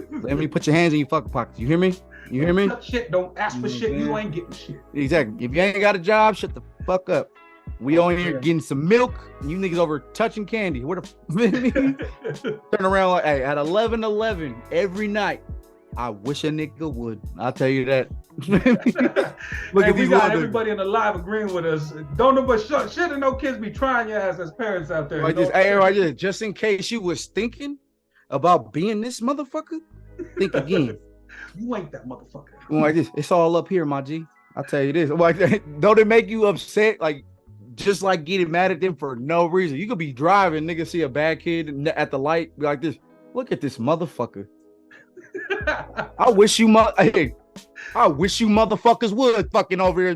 Let me put your hands in your fucking pockets. You hear me? You hear me? Shit, don't ask for shit. You ain't getting shit. Exactly. If you ain't got a job, shut the fuck up. We on here getting some milk. And you niggas over touching candy. What the turn around like, hey, at 11:11 every night. I wish a nigga would. I'll tell you that. Look at we got everybody in the live agreeing with us. Don't know, but shouldn't no kids be trying your ass as parents out there? Just in case you was thinking about being this motherfucker, think again. You ain't that motherfucker. Like this, it's all up here, my G. I'll tell you this. Like, don't it make you upset? Like, just like getting mad at them for no reason. You could be driving, nigga, see a bad kid at the light, be like this. Look at this motherfucker. I wish you motherfuckers would fucking over here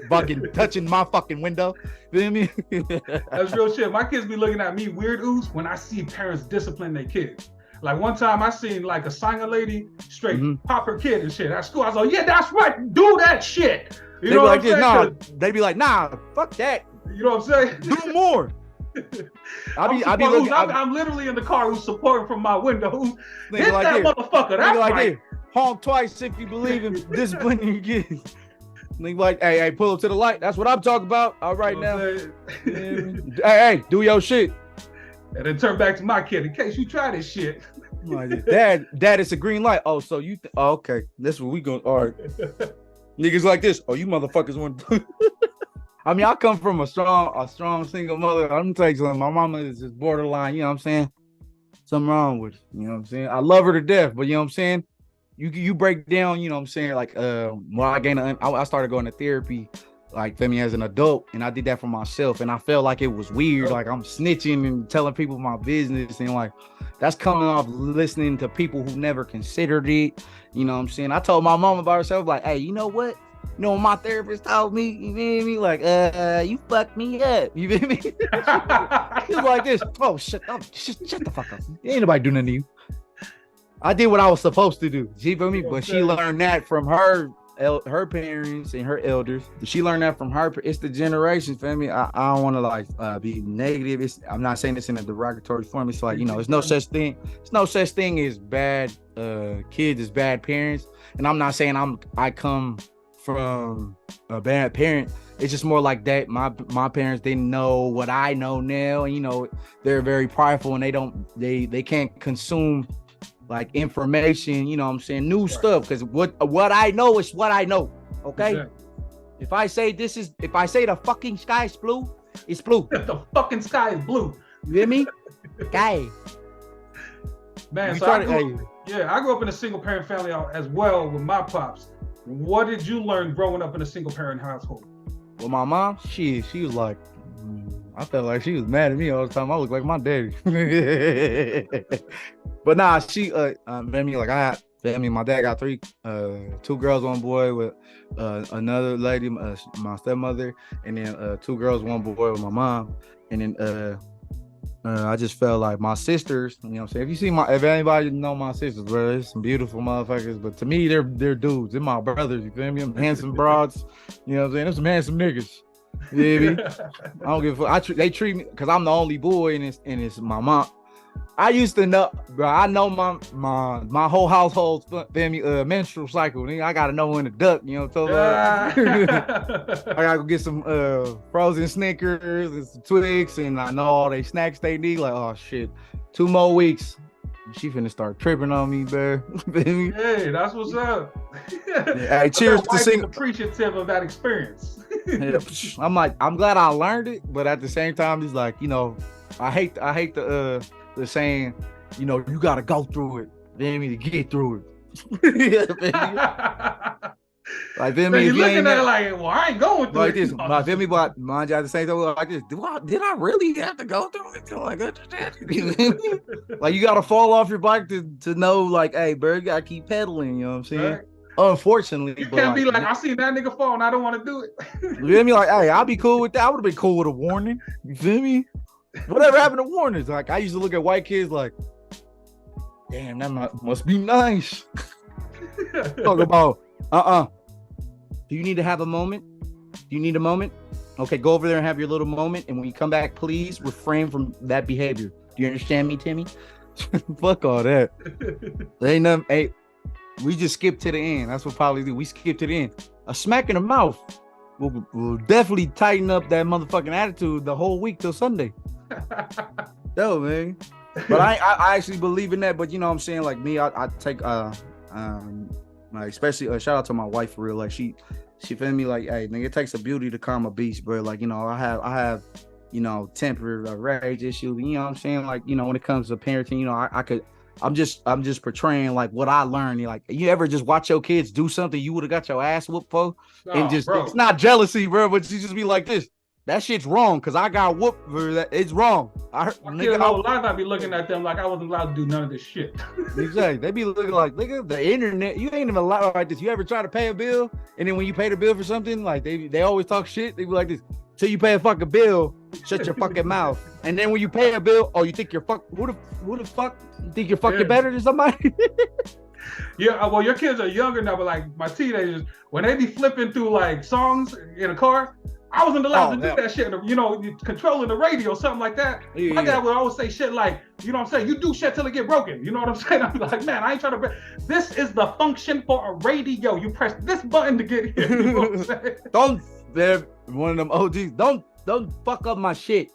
fucking touching my fucking window. Feel me? That's real shit. My kids be looking at me weird ooze when I see parents discipline their kids. Like one time I seen like a singer lady straight pop her kid and shit at school. I was like, yeah, that's right. Do that shit. You know what I'm saying? Nah, they be like, nah, fuck that. You know what I'm saying? Do more. I'm literally in the car who's supporting from my window. Hit like that motherfucker. That's like right. Honk twice if you believe in disciplining your kids. Nigga like, hey, pull up to the light. That's what I'm talking about. All right now. Hey, do your shit. And then turn back to my kid in case you try this shit. Like, Dad, it's a green light. Oh, so you okay. That's what we going. All right. Niggas like this. Oh, you motherfuckers want to I mean, I come from a strong single mother. I'm gonna tell you something. My mama is just borderline, you know what I'm saying? Something wrong with her, you know what I'm saying? I love her to death, but you know what I'm saying? You break down, you know what I'm saying? Like, I started going to therapy, like, for me as an adult, and I did that for myself, and I felt like it was weird, like I'm snitching and telling people my business, and like, that's coming off listening to people who never considered it, you know what I'm saying? I told my mom about herself, like, hey, you know what? You know, my therapist told me, you feel me? Like, you fucked me up. You feel me? He was like this. Oh, shut the fuck up. Ain't nobody do nothing to you. I did what I was supposed to do. You feel me? But she learned that from her parents and her elders. She learned that from her. It's the generation, feel me? I don't want to like be negative. I'm not saying this in a derogatory form. It's like, you know, it's no such thing. It's no such thing as bad kids as bad parents. And I'm not saying I come from a bad parent. It's just more like that. My parents didn't know what I know now, and you know, they're very prideful and they can't consume like information, you know what I'm saying, new stuff, because what I know is what I know. Okay. Yeah. If I say the fucking sky is blue, it's blue. The fucking sky is blue. You hear me? Guy. Man, so I grew up in a single parent family as well with my pops. What did you learn growing up in a single parent household? Well, my mom, she was like, I felt like she was mad at me all the time. I look like my daddy. But nah, she me like my dad got two girls, one boy with another lady, my stepmother, and then 2 girls, 1 boy with my mom. And then I just felt like my sisters, you know what I'm saying? If anybody know my sisters, bro, there's some beautiful motherfuckers, but to me, they're dudes. They're my brothers, you feel me? I'm handsome broads, you know what I'm saying? There's some handsome niggas. You know what I mean? I don't give a fuck. They treat me, because I'm the only boy, and it's my mom. I used to know, bro. I know my whole household's menstrual cycle. I gotta know when to duck. You know what I'm talking about? I gotta go get some frozen Snickers and some Twix, and I know all they snacks they need. Like, oh shit, 2 more weeks. She finna start tripping on me, bro. Hey, that's what's up. Hey, cheers to sing. Appreciative of that experience. I'm like, I'm glad I learned it, but at the same time, it's like, you know, I hate the saying, you know, you gotta go through it, then to get through it. Like, feel me? You looking at it like, well, I ain't going through like this. Like, feel me? But mind you, at the same time, like this. Did I really have to go through it? Like, like, you gotta fall off your bike to know, like, hey, bro, you gotta keep pedaling. You know what I'm saying? Right. Unfortunately, you can't be like, I seen that nigga fall and I don't want to do it. You feel me? Like, hey, I'll be cool with that. I would have been cool with a warning. You feel me? Whatever happened to warnings? Like, I used to look at white kids like, damn, that must be nice. Talk about, do you need to have a moment? Do you need a moment? Okay, go over there and have your little moment. And when you come back, please refrain from that behavior. Do you understand me, Timmy? Fuck all that. There ain't nothing. Hey, we just skip to the end. That's what probably do. We skip to the end. A smack in the mouth will definitely tighten up that motherfucking attitude the whole week till Sunday. No, man. But I actually believe in that. But you know what I'm saying? Like me, I take like, especially shout out to my wife for real. Like she feel me, like, hey, nigga, it takes a beauty to calm a beast, bro. Like, you know, I have you know, temper rage issues. You know what I'm saying? Like, you know, when it comes to parenting, you know, I'm just portraying like what I learned. Like, you ever just watch your kids do something you would have got your ass whooped for, and just bro. It's not jealousy, bro, but you just be like this. That shit's wrong because I got whooped for that. It's wrong. My kids whole life I be looking at them like I wasn't allowed to do none of this shit. Exactly. They be looking like, look at the internet. You ain't even allowed like this. You ever try to pay a bill and then when you pay the bill for something, like they always talk shit. They be like this. Till you pay a fucking bill, shut your fucking mouth. And then when you pay a bill, oh, you think you're who the fuck you think you're fucking better than somebody? Yeah, well, your kids are younger now, but like my teenagers, when they be flipping through like songs in a car, I wasn't allowed to do that shit. You know, controlling the radio or something like that. Yeah, my dad would always say shit like, you know what I'm saying? You do shit till it get broken. You know what I'm saying? I'm like, man, I ain't trying to. This is the function for a radio. You press this button to get here. You know what I'm saying? Don't, they're one of them OGs. Don't fuck up my shit.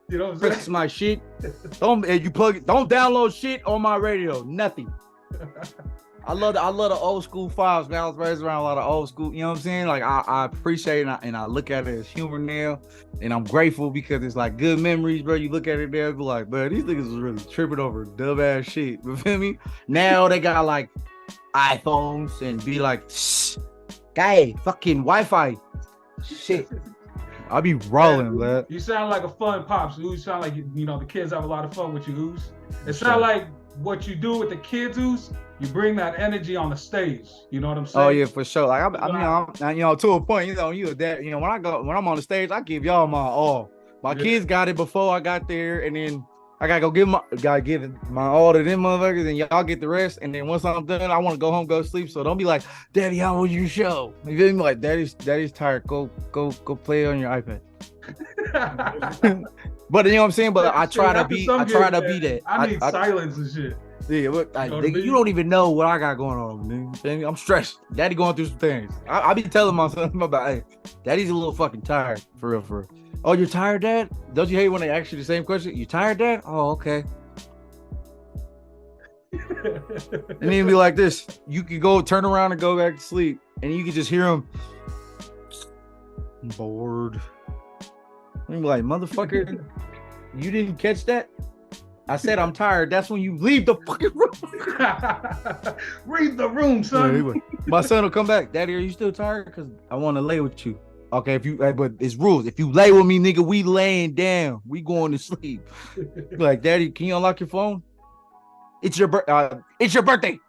You know what I'm saying? Press my shit. Don't download shit on my radio. Nothing. I love the old school files, man. I was raised around a lot of old school, you know what I'm saying? Like I appreciate it and I look at it as humor now. And I'm grateful because it's like good memories, bro. You look at it there and be like, bro, these niggas was really tripping over dumb ass shit. You feel me? Now they got like iPhones and be like, shh, guy, fucking Wi-Fi. Shit. I be rolling, man. You sound like a fun pops. You sound like you know the kids have a lot of fun with you, Oos. It sound like what you do with the kids, Oos, you bring that energy on the stage. You know what I'm saying? Oh yeah, for sure. Like I'm you know, to a point, you know, you that, you know, when I'm on the stage, I give y'all my all. My kids got it before I got there, and then I gotta give my all to them motherfuckers, and y'all get the rest. And then once I'm done, I want to go home, go sleep. So don't be like, Daddy, how was your show? You feel me? Like Daddy's tired. Go play on your iPad. But you know what I'm saying? But I try to be that. I need silence and shit. Yeah, look, nigga, you don't even know what I got going on, nigga. I'm stressed. Daddy going through some things. I be telling my son about, hey, Daddy's a little fucking tired, for real. Oh, you're tired, Dad? Don't you hate when they ask you the same question? You tired, Dad? Oh, okay. And then be like this. You could go turn around and go back to sleep, and you can just hear him. I'm bored. And be like, motherfucker, you didn't catch that? I said I'm tired. That's when you leave the fucking room. Read the room, son. Yeah, my son will come back. Daddy, are you still tired? Because I want to lay with you. Okay, but it's rules. If you lay with me, nigga, we laying down. We going to sleep. Like, Daddy, can you unlock your phone? It's your birthday.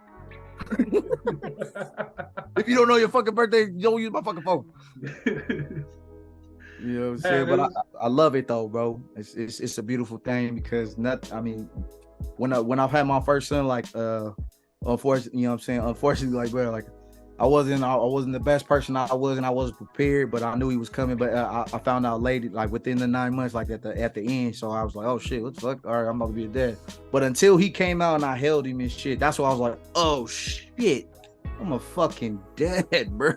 If you don't know your fucking birthday, you don't use my fucking phone. You know what I'm saying? But I love it though, bro. It's a beautiful thing because when I've had my first son, like unfortunately, you know what I'm saying? Unfortunately, like, bro, like I wasn't the best person I wasn't prepared, but I knew he was coming. But I found out late, like within the 9 months, like at the end. So I was like, oh shit, what the fuck? All right, I'm about to be a dad. But until he came out and I held him and shit, that's why I was like, oh shit, I'm a fucking dad, bro.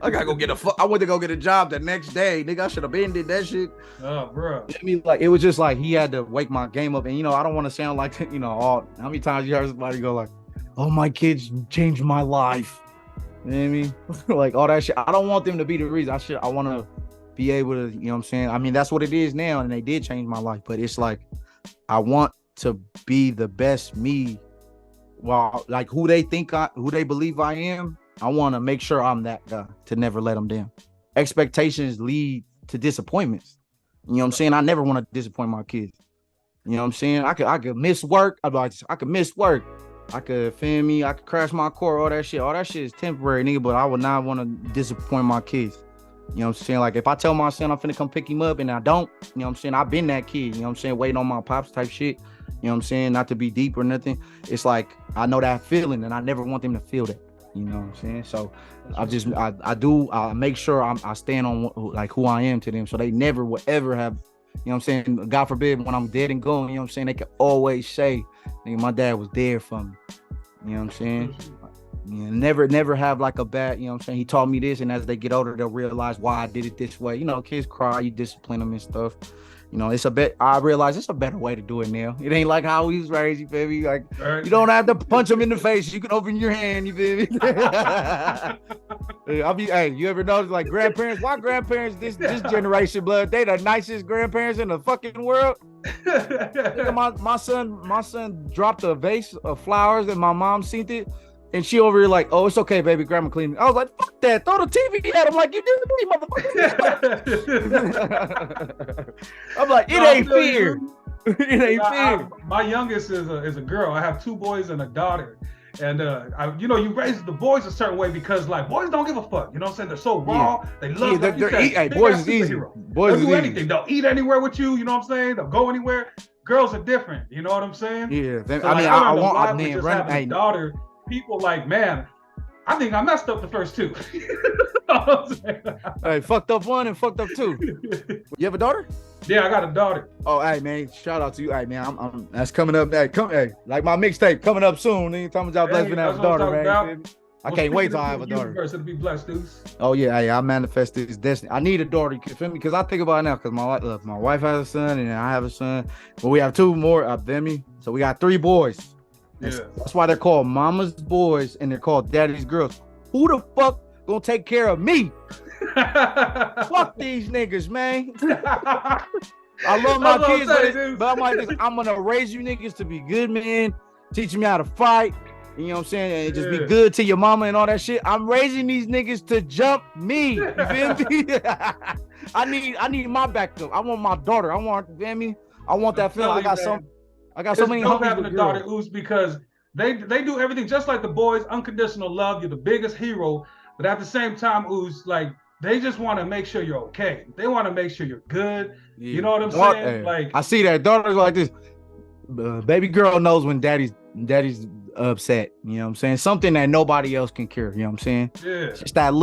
I gotta go I went to go get a job the next day, nigga. I should have been did that shit. Oh, bro. I mean, like it was just like he had to wake my game up, and you know, I don't want to sound like you know, how many times you heard somebody go like, "Oh, my kids changed my life." You know what I mean? Like all that shit. I don't want them to be the reason. I want to be able to, you know what I'm saying? I mean, that's what it is now, and they did change my life. But it's like I want to be the best me. Well, like who they believe I am, I want to make sure I'm that guy to never let them down. Expectations lead to disappointments. You know what I'm saying? I never want to disappoint my kids. You know what I'm saying? I could miss work. I could miss work. I could, feel me? I could crash my core, all that shit. All that shit is temporary, nigga, but I would not want to disappoint my kids. You know what I'm saying? Like, if I tell my son I'm finna come pick him up and I don't, you know what I'm saying? I've been that kid, you know what I'm saying? Waiting on my pops type shit. You know what I'm saying? Not to be deep or nothing. It's like, I know that feeling and I never want them to feel that. You know what I'm saying? So I make sure I stand on like who I am to them. So they never will ever have, you know what I'm saying? God forbid when I'm dead and gone, you know what I'm saying? They can always say, nigga, my dad was there for me. You know what I'm saying? Yeah, never have like a bad, you know what I'm saying? He taught me this, and as they get older, they'll realize why I did it this way. You know, kids cry, you discipline them and stuff. You know, I realize it's a better way to do it now. It ain't like how we was raised, you feel me? Like, you don't have to punch them in the face. You can open your hand, you feel me? Hey, you ever notice like grandparents? Why grandparents this generation, blood? They the nicest grandparents in the fucking world. My son dropped a vase of flowers and my mom seen it. And she over here like, oh, it's okay, baby, grandma clean me. I was like, fuck that, throw the TV at him like you did to me, motherfucker. I'm like, it ain't fair. It ain't fair. My youngest is a girl. I have 2 boys and a daughter. And you raise the boys a certain way because like boys don't give a fuck. You know what I'm saying? They're so raw. They love them. Hey, boys is easy. Boys they'll do anything. They'll eat anywhere with you. You know what I'm saying? They'll go anywhere. Girls are different. You know what I'm saying? Yeah. So, I want a daughter. People like, man, I think I messed up the first 2. Hey, fucked up 1 and fucked up 2. You have a daughter? Yeah, I got a daughter. Oh, hey man, shout out to you. Hey man, I'm that's coming up. Hey, like my mixtape coming up soon. Anytime y'all blessed to have a daughter, man. I can't wait till I have a daughter. To be blessed, dudes. Oh yeah, hey, I manifest this destiny. I need a daughter. You feel me? Because I think about it now. Because my wife has a son and I have a son, but we have 2 more. Feel me? So we got 3 boys. Yeah. That's why they're called mama's boys and they're called daddy's girls. Who the fuck gonna take care of me? Fuck these niggas, man. I love my kids, but I'm like this. I'm gonna raise you niggas to be good men, teaching me how to fight. You know what I'm saying? And just be good to your mama and all that shit. I'm raising these niggas to jump me. You feel me? I need my backup. I want my daughter. I want, you feel me? I want that feeling. I got so many homies having a daughter, Oos, because they do everything just like the boys. Unconditional love. You're the biggest hero. But at the same time, Oos, like, they just want to make sure you're okay. They want to make sure you're good. Yeah. You know what I'm saying? Like, I see that daughters like this. Baby girl knows when daddy's upset. You know what I'm saying? Something that nobody else can cure. You know what I'm saying? Yeah. It's just that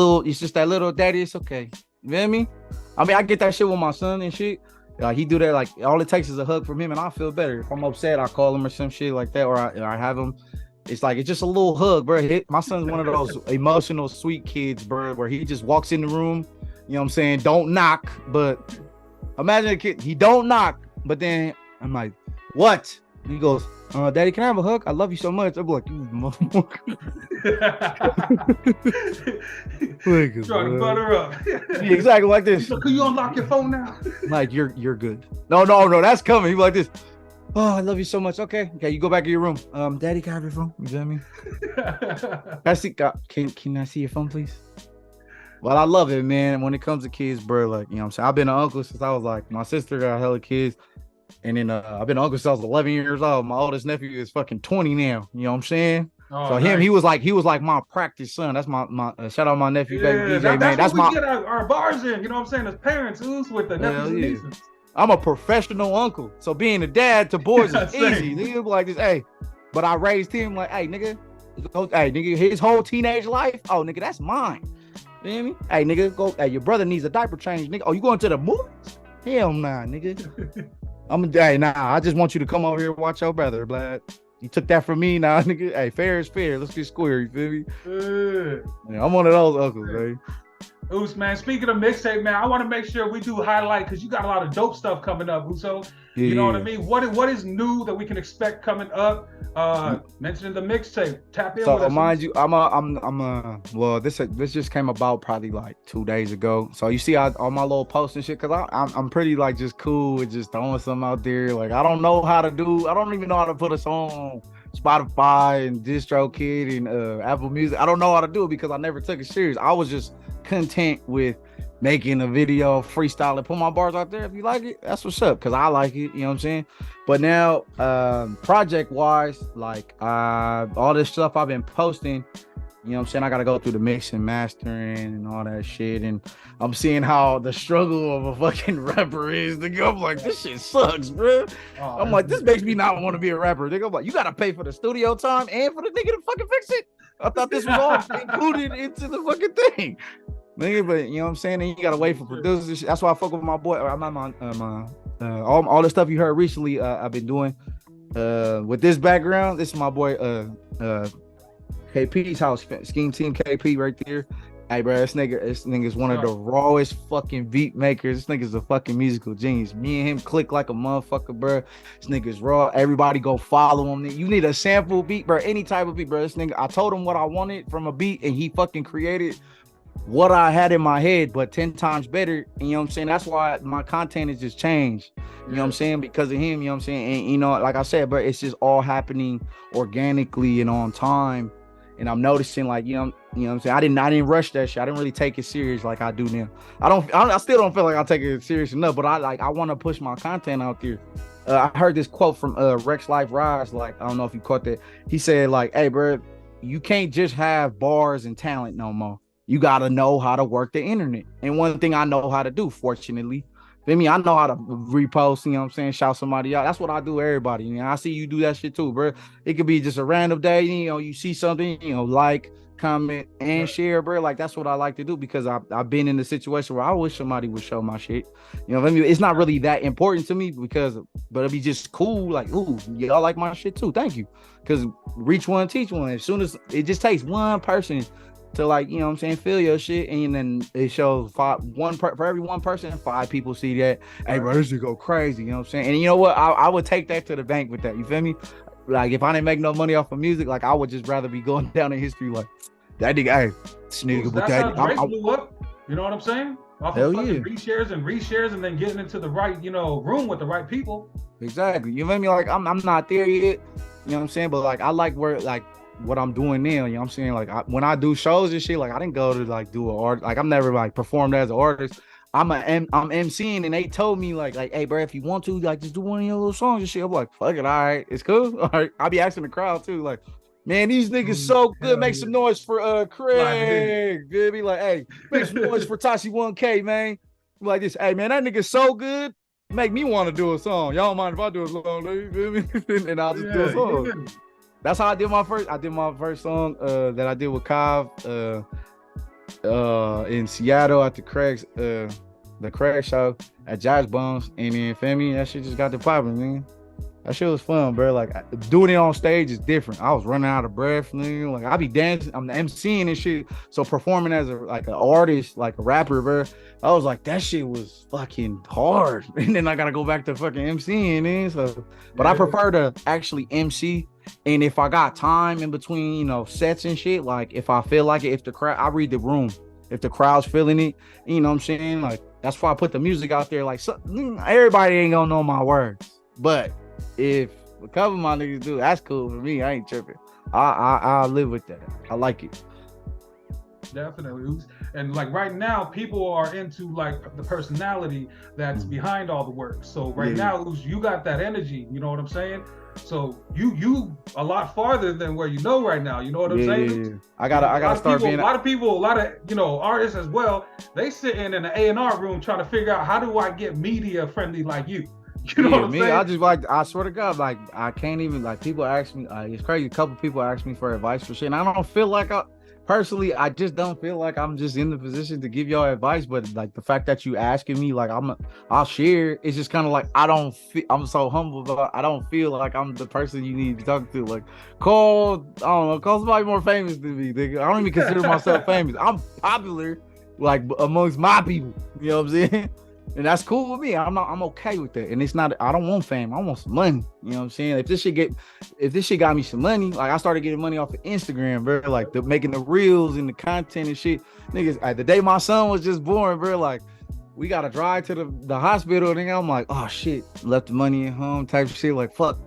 little daddy. It's okay. You feel me? I mean, I get that shit with my son and shit. He do that. Like, all it takes is a hug from him, and I feel better. If I'm upset, I call him or some shit like that, or I have him. It's like, it's just a little hug, bro. My son's one of those emotional, sweet kids, bro, where he just walks in the room, you know what I'm saying? Don't knock, but imagine a kid, he don't knock, but then I'm like, what? And he goes, Daddy, can I have a hug? I love you so much. I'm like, you motherfucker. Trying to butter up. Yeah, exactly like this. So, can you unlock your phone now? Like, you're good. No, that's coming. He like this. Oh, I love you so much. Okay, you go back to your room. Daddy, can I have your phone? You feel me? Can I see your phone, please? Well, I love it, man. When it comes to kids, bro, like, you know what I'm saying? I've been an uncle since I was like, my sister got hella kids. And then I've been an uncle since I was 11 years old. My oldest nephew is fucking 20 now. You know what I'm saying? Oh, so nice. He was like my practice son. That's my shout out my nephew, baby DJ, man. That's my, we get our bars in. You know what I'm saying? As parents, who's with the nephews and nieces. I'm a professional uncle. So being a dad to boys is easy. Nigga be like this, hey. But I raised him like, hey, nigga, his whole teenage life. Oh, nigga, that's mine. You know what I mean? Hey, nigga, go. Hey, your brother needs a diaper change, nigga. Oh, you going to the movies? Hell nah, nigga. I just want you to come over here and watch your brother, blood. You took that from me now, nigga. Hey, fair is fair. Let's get square, you feel me? Yeah, I'm one of those uncles, baby. Oos, man, speaking of mixtape, man, I want to make sure we do highlight, because you got a lot of dope stuff coming up, Uso. Yeah, you know what I mean? What is new that we can expect coming up? Mentioning the mixtape. Tap in with us. Mind you, well, this just came about probably like 2 days ago. So you see all my little posts and shit, because I'm pretty like just cool with just throwing something out there. Like, I don't even know how to put a song on Spotify and DistroKid and Apple Music. I don't know how to do it because I never took it serious. I was just content with making a video, freestyle, and put my bars out there. If you like it, that's what's up, because I like it, you know what I'm saying? But now, project wise, like all this stuff I've been posting, you know what I'm saying, I gotta go through the mix and mastering and all that shit, and I'm seeing how the struggle of a fucking rapper is. Nigga, I'm like, this shit sucks, bro. I'm like, this makes me not want to be a rapper. Nigga, I'm like, you gotta pay for the studio time and for the nigga to fucking fix it. I thought this was all included into the fucking thing. Nigga, but you know what I'm saying? And you gotta wait for producers. That's why I fuck with my boy. I'm not all the stuff you heard recently. I've been doing with this background. This is my boy KP's house, Scheme Team KP right there. Hey, bro, this nigga is one of the rawest fucking beat makers. This nigga's a fucking musical genius. Me and him click like a motherfucker, bro. This nigga's raw. Everybody go follow him. You need a sample beat, bro. Any type of beat, bro. This nigga, I told him what I wanted from a beat, and he fucking created what I had in my head, but 10 times better. And you know what I'm saying? That's why my content has just changed. You know what I'm saying? Because of him, you know what I'm saying? And you know, like I said, but it's just all happening organically and on time. and I'm noticing like, you know what I'm saying? I didn't rush that shit. I didn't really take it serious like I do now. I still don't feel like I take it serious enough, but I want to push my content out there. I heard this quote from Rex Life Rise. Like, I don't know if you caught that. He said like, hey, bro, you can't just have bars and talent no more. You got to know how to work the internet. And one thing I know how to do, fortunately, feel me? I know how to repost, you know what I'm saying? Shout somebody out. That's what I do, everybody. You know, I see you do that shit too, bro. It could be just a random day, you know, you see something, you know, like, comment, and share, bro. Like, that's what I like to do because I've been in the situation where I wish somebody would show my shit. You know what I mean? It's not really that important to me but it'd be just cool. Like, ooh, y'all like my shit too. Thank you. Because reach one, teach one. As soon as it just takes one person to, like, you know what I'm saying, feel your shit, and then it shows for every one person, 5 people see that. Hey, bro, this should go crazy. You know what I'm saying? And you know what? I would take that to the bank with that. You feel me? Like, if I didn't make no money off of music, like, I would just rather be going down in history like that nigga. Hey, this nigga, but that's how Drake blew up. You know what I'm saying? Off of fucking reshares, and then getting into the right, you know, room with the right people. Exactly. You feel me? Like, I'm not there yet. You know what I'm saying? But like, I like where, like, what I'm doing now, you know what I'm saying? Like, when I do shows and shit, like, I didn't go to like do an art, like, I'm never like performed as an artist. I'm MCing, and they told me like, hey, bro, if you want to, like, just do one of your little songs and shit. I'm like, fuck it, all right, it's cool. All right, I'll be asking the crowd too, like, man, these niggas so good. Make some noise for Craig. Baby, like, hey, make some noise for Tashi 1K, man. I'm like this, hey, man, that nigga so good. Make me want to do a song. Y'all don't mind if I do a song, you feel me? And I'll just do a song. That's how I did my first song that I did with Kav in Seattle at the Craig show at Josh Bones, and then feel me, that shit just got the popping, man. That shit was fun, bro. Like, doing it on stage is different. I was running out of breath, man. Like, I be dancing, I'm the MCing and shit. So performing as an artist, like a rapper, bro, I was like, that shit was fucking hard. And then I gotta go back to fucking MCing, man. So, but I prefer to actually MC. And if I got time in between, you know, sets and shit, like, if I feel like it, if the crowd, I read the room. If the crowd's feeling it, you know what I'm saying? Like, that's why I put the music out there. Like, so, everybody ain't gonna know my words, but if a couple of my niggas do, that's cool for me. I ain't tripping. I live with that. I like it. Definitely. And like right now, people are into like the personality that's behind all the work. So now, you got that energy. You know what I'm saying? So you a lot farther than where you know right now. You know what I'm saying? Yeah. I gotta start being a lot of you know, artists as well. They sit in an A&R room trying to figure out, how do I get media friendly like you? You know what I'm saying? I just, like, I swear to God, like, I can't even, like, people ask me, it's crazy. A couple people ask me for advice for shit, and I don't feel like personally, I just don't feel like I'm just in the position to give y'all advice. But like, the fact that you asking me, like, I'll share. It's just kind of like, I'm so humble, but I don't feel like I'm the person you need to talk to. Like, call somebody more famous than me, nigga. I don't even consider myself famous. I'm popular, like, amongst my people. You know what I'm saying? And that's cool with me. I'm okay with that. And it's not, I don't want fame. I want some money. You know what I'm saying? If this shit got me some money, like, I started getting money off of Instagram, bro. Like, making the reels and the content and shit. Niggas, like, the day my son was just born, bro, like, we got to drive to the hospital. And I'm like, oh shit, left the money at home type shit. Like, fuck,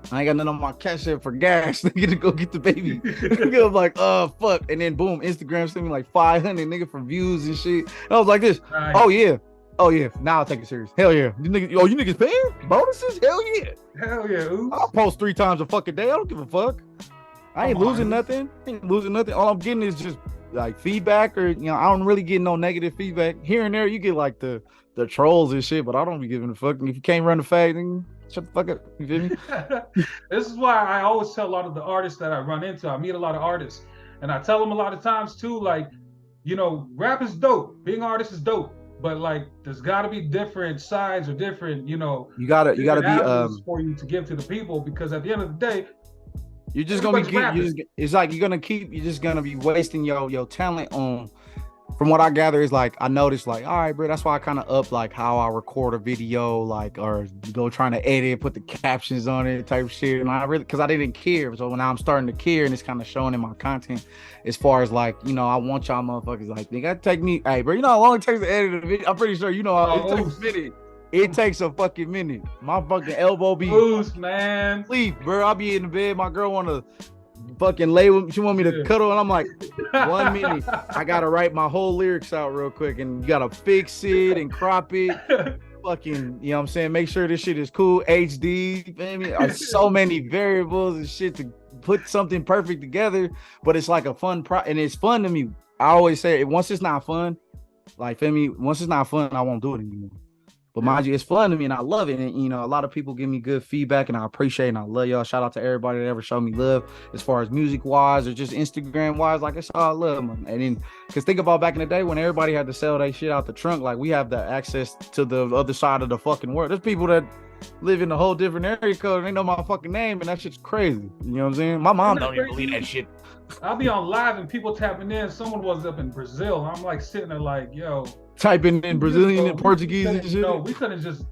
I ain't got nothing on my cash app for gas, nigga, to go get the baby. Nigga, I'm like, oh fuck. And then boom, Instagram sent me like 500, nigga, for views and shit. And I was like this, Oh yeah, now I'll take it serious. Hell yeah. You niggas paying bonuses? Hell yeah. Hell yeah. Oops. I'll post 3 times a fucking day. I don't give a fuck. I ain't losing nothing. All I'm getting is just like feedback, or, you know, I don't really get no negative feedback. Here and there, you get like the trolls and shit, but I don't be giving a fuck. If you can't run the fade, then shut the fuck up. You feel me? This is why I always tell a lot of the artists that I run into, I meet a lot of artists, and I tell them a lot of times too, like, you know, rap is dope. Being an artist is dope. But like, there's got to be different sides or different, you know, you gotta be for you to give to the people, because at the end of the day, you're just gonna be it's like you're just gonna be wasting your talent on. From what I gather, is like, I noticed, like, all right, bro, that's why I kind of up like how I record a video, like, or go trying to edit, put the captions on it type shit. And because I didn't care. So when I'm starting to care, and it's kind of showing in my content, as far as like, you know, I want y'all motherfuckers, like, they gotta take me, hey, bro, you know how long it takes to edit a video? I'm pretty sure you know how it takes a minute. It takes a fucking minute. My fucking elbow be man. Sleep, bro. I'll be in the bed. My girl wanna fucking lay with. She want me to cuddle, and I'm like, 1 minute. I gotta write my whole lyrics out real quick, and you gotta fix it and crop it. Fucking, you know what I'm saying? Make sure this shit is cool, HD. You feel me? So many variables and shit to put something perfect together, but it's like a fun and it's fun to me. I always say, once it's not fun, like, feel me? Once it's not fun, I won't do it anymore. But mind you, it's fun to me and I love it. And, you know, a lot of people give me good feedback and I appreciate it and I love y'all. Shout out to everybody that ever showed me love as far as music wise or just Instagram wise. Like, it's all love, man. And then, because think about back in the day when everybody had to sell their shit out the trunk, like we have the access to the other side of the fucking world. There's people that live in a whole different area code and they know my fucking name and that shit's crazy. You know what I'm saying? My mom don't even believe that shit. I'll be on live and people tapping in. Someone was up in Brazil. I'm like sitting there like, yo. Typing in Brazilian and Portuguese and shit. No, we couldn't just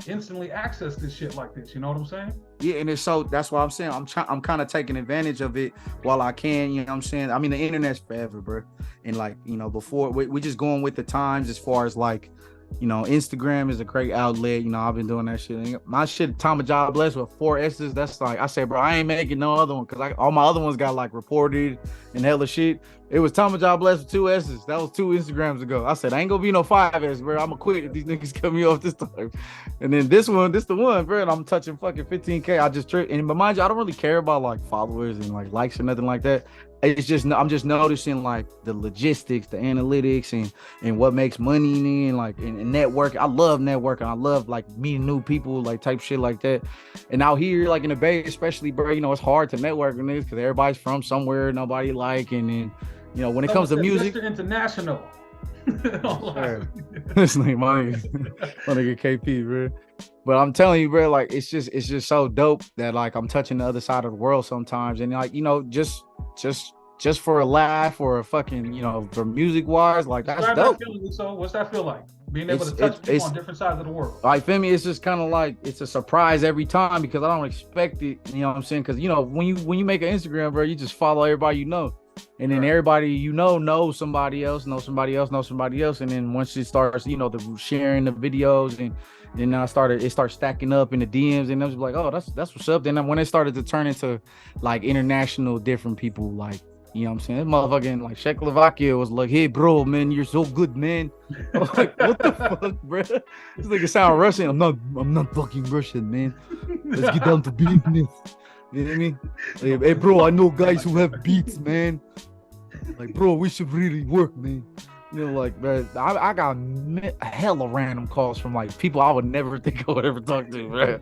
instantly access this shit like this. You know what I'm saying? Yeah, and it's so that's why I'm saying I'm kind of taking advantage of it while I can. You know what I'm saying? I mean, the internet's forever, bro. And like, you know, before we just going with the times as far as like, you know, Instagram is a great outlet. You know, I've been doing that shit. My shit, Tama Job Bless with 4 S's. That's like, I said, bro, I ain't making no other one because all my other ones got like reported and hella shit. It was Tama Job Bless with 2 S's. That was 2 Instagrams ago. I said, I ain't gonna be no 5 S, bro. I'm gonna quit if these niggas cut me off this time. And then this the one, bro. And I'm touching fucking 15K. I just tripped. And but mind you, I don't really care about like followers and like likes or nothing like that. It's just I'm just noticing like the logistics, the analytics, and what makes money and like and network. I love networking. I love like meeting new people, like type shit like that. And out here, like in the Bay, especially, bro, you know, it's hard to network with this because everybody's from somewhere nobody like, and then you know when it comes to music, Mr. International. This nigga my nigga KP, bro. But I'm telling you, bro, like it's just so dope that like I'm touching the other side of the world sometimes, and like, you know, just for a laugh or a fucking, you know, for music wise, like that's dope. So what's that feel like? Being able to touch people on different sides of the world. Like, feel me, it's just kind of like it's a surprise every time because I don't expect it. You know what I'm saying? Because you know when you make an Instagram, bro, you just follow everybody you know. And then everybody you know somebody else, and then once it starts, you know, the sharing the videos, and then it starts stacking up in the DMs, and I was like, oh, that's what's up. Then when it started to turn into like international different people, like, you know what I'm saying, this motherfucking like Czechoslovakia was like, hey bro, man, you're so good, man. I was like, what the fuck, bro? This nigga sound Russian. I'm not fucking Russian, man. Let's get down to business. You know what I mean? Hey, bro, I know guys who have beats, man. Like, bro, we should really work, man. You know, like, bro, I got hella random calls from like people I would never think I would ever talk to, bro.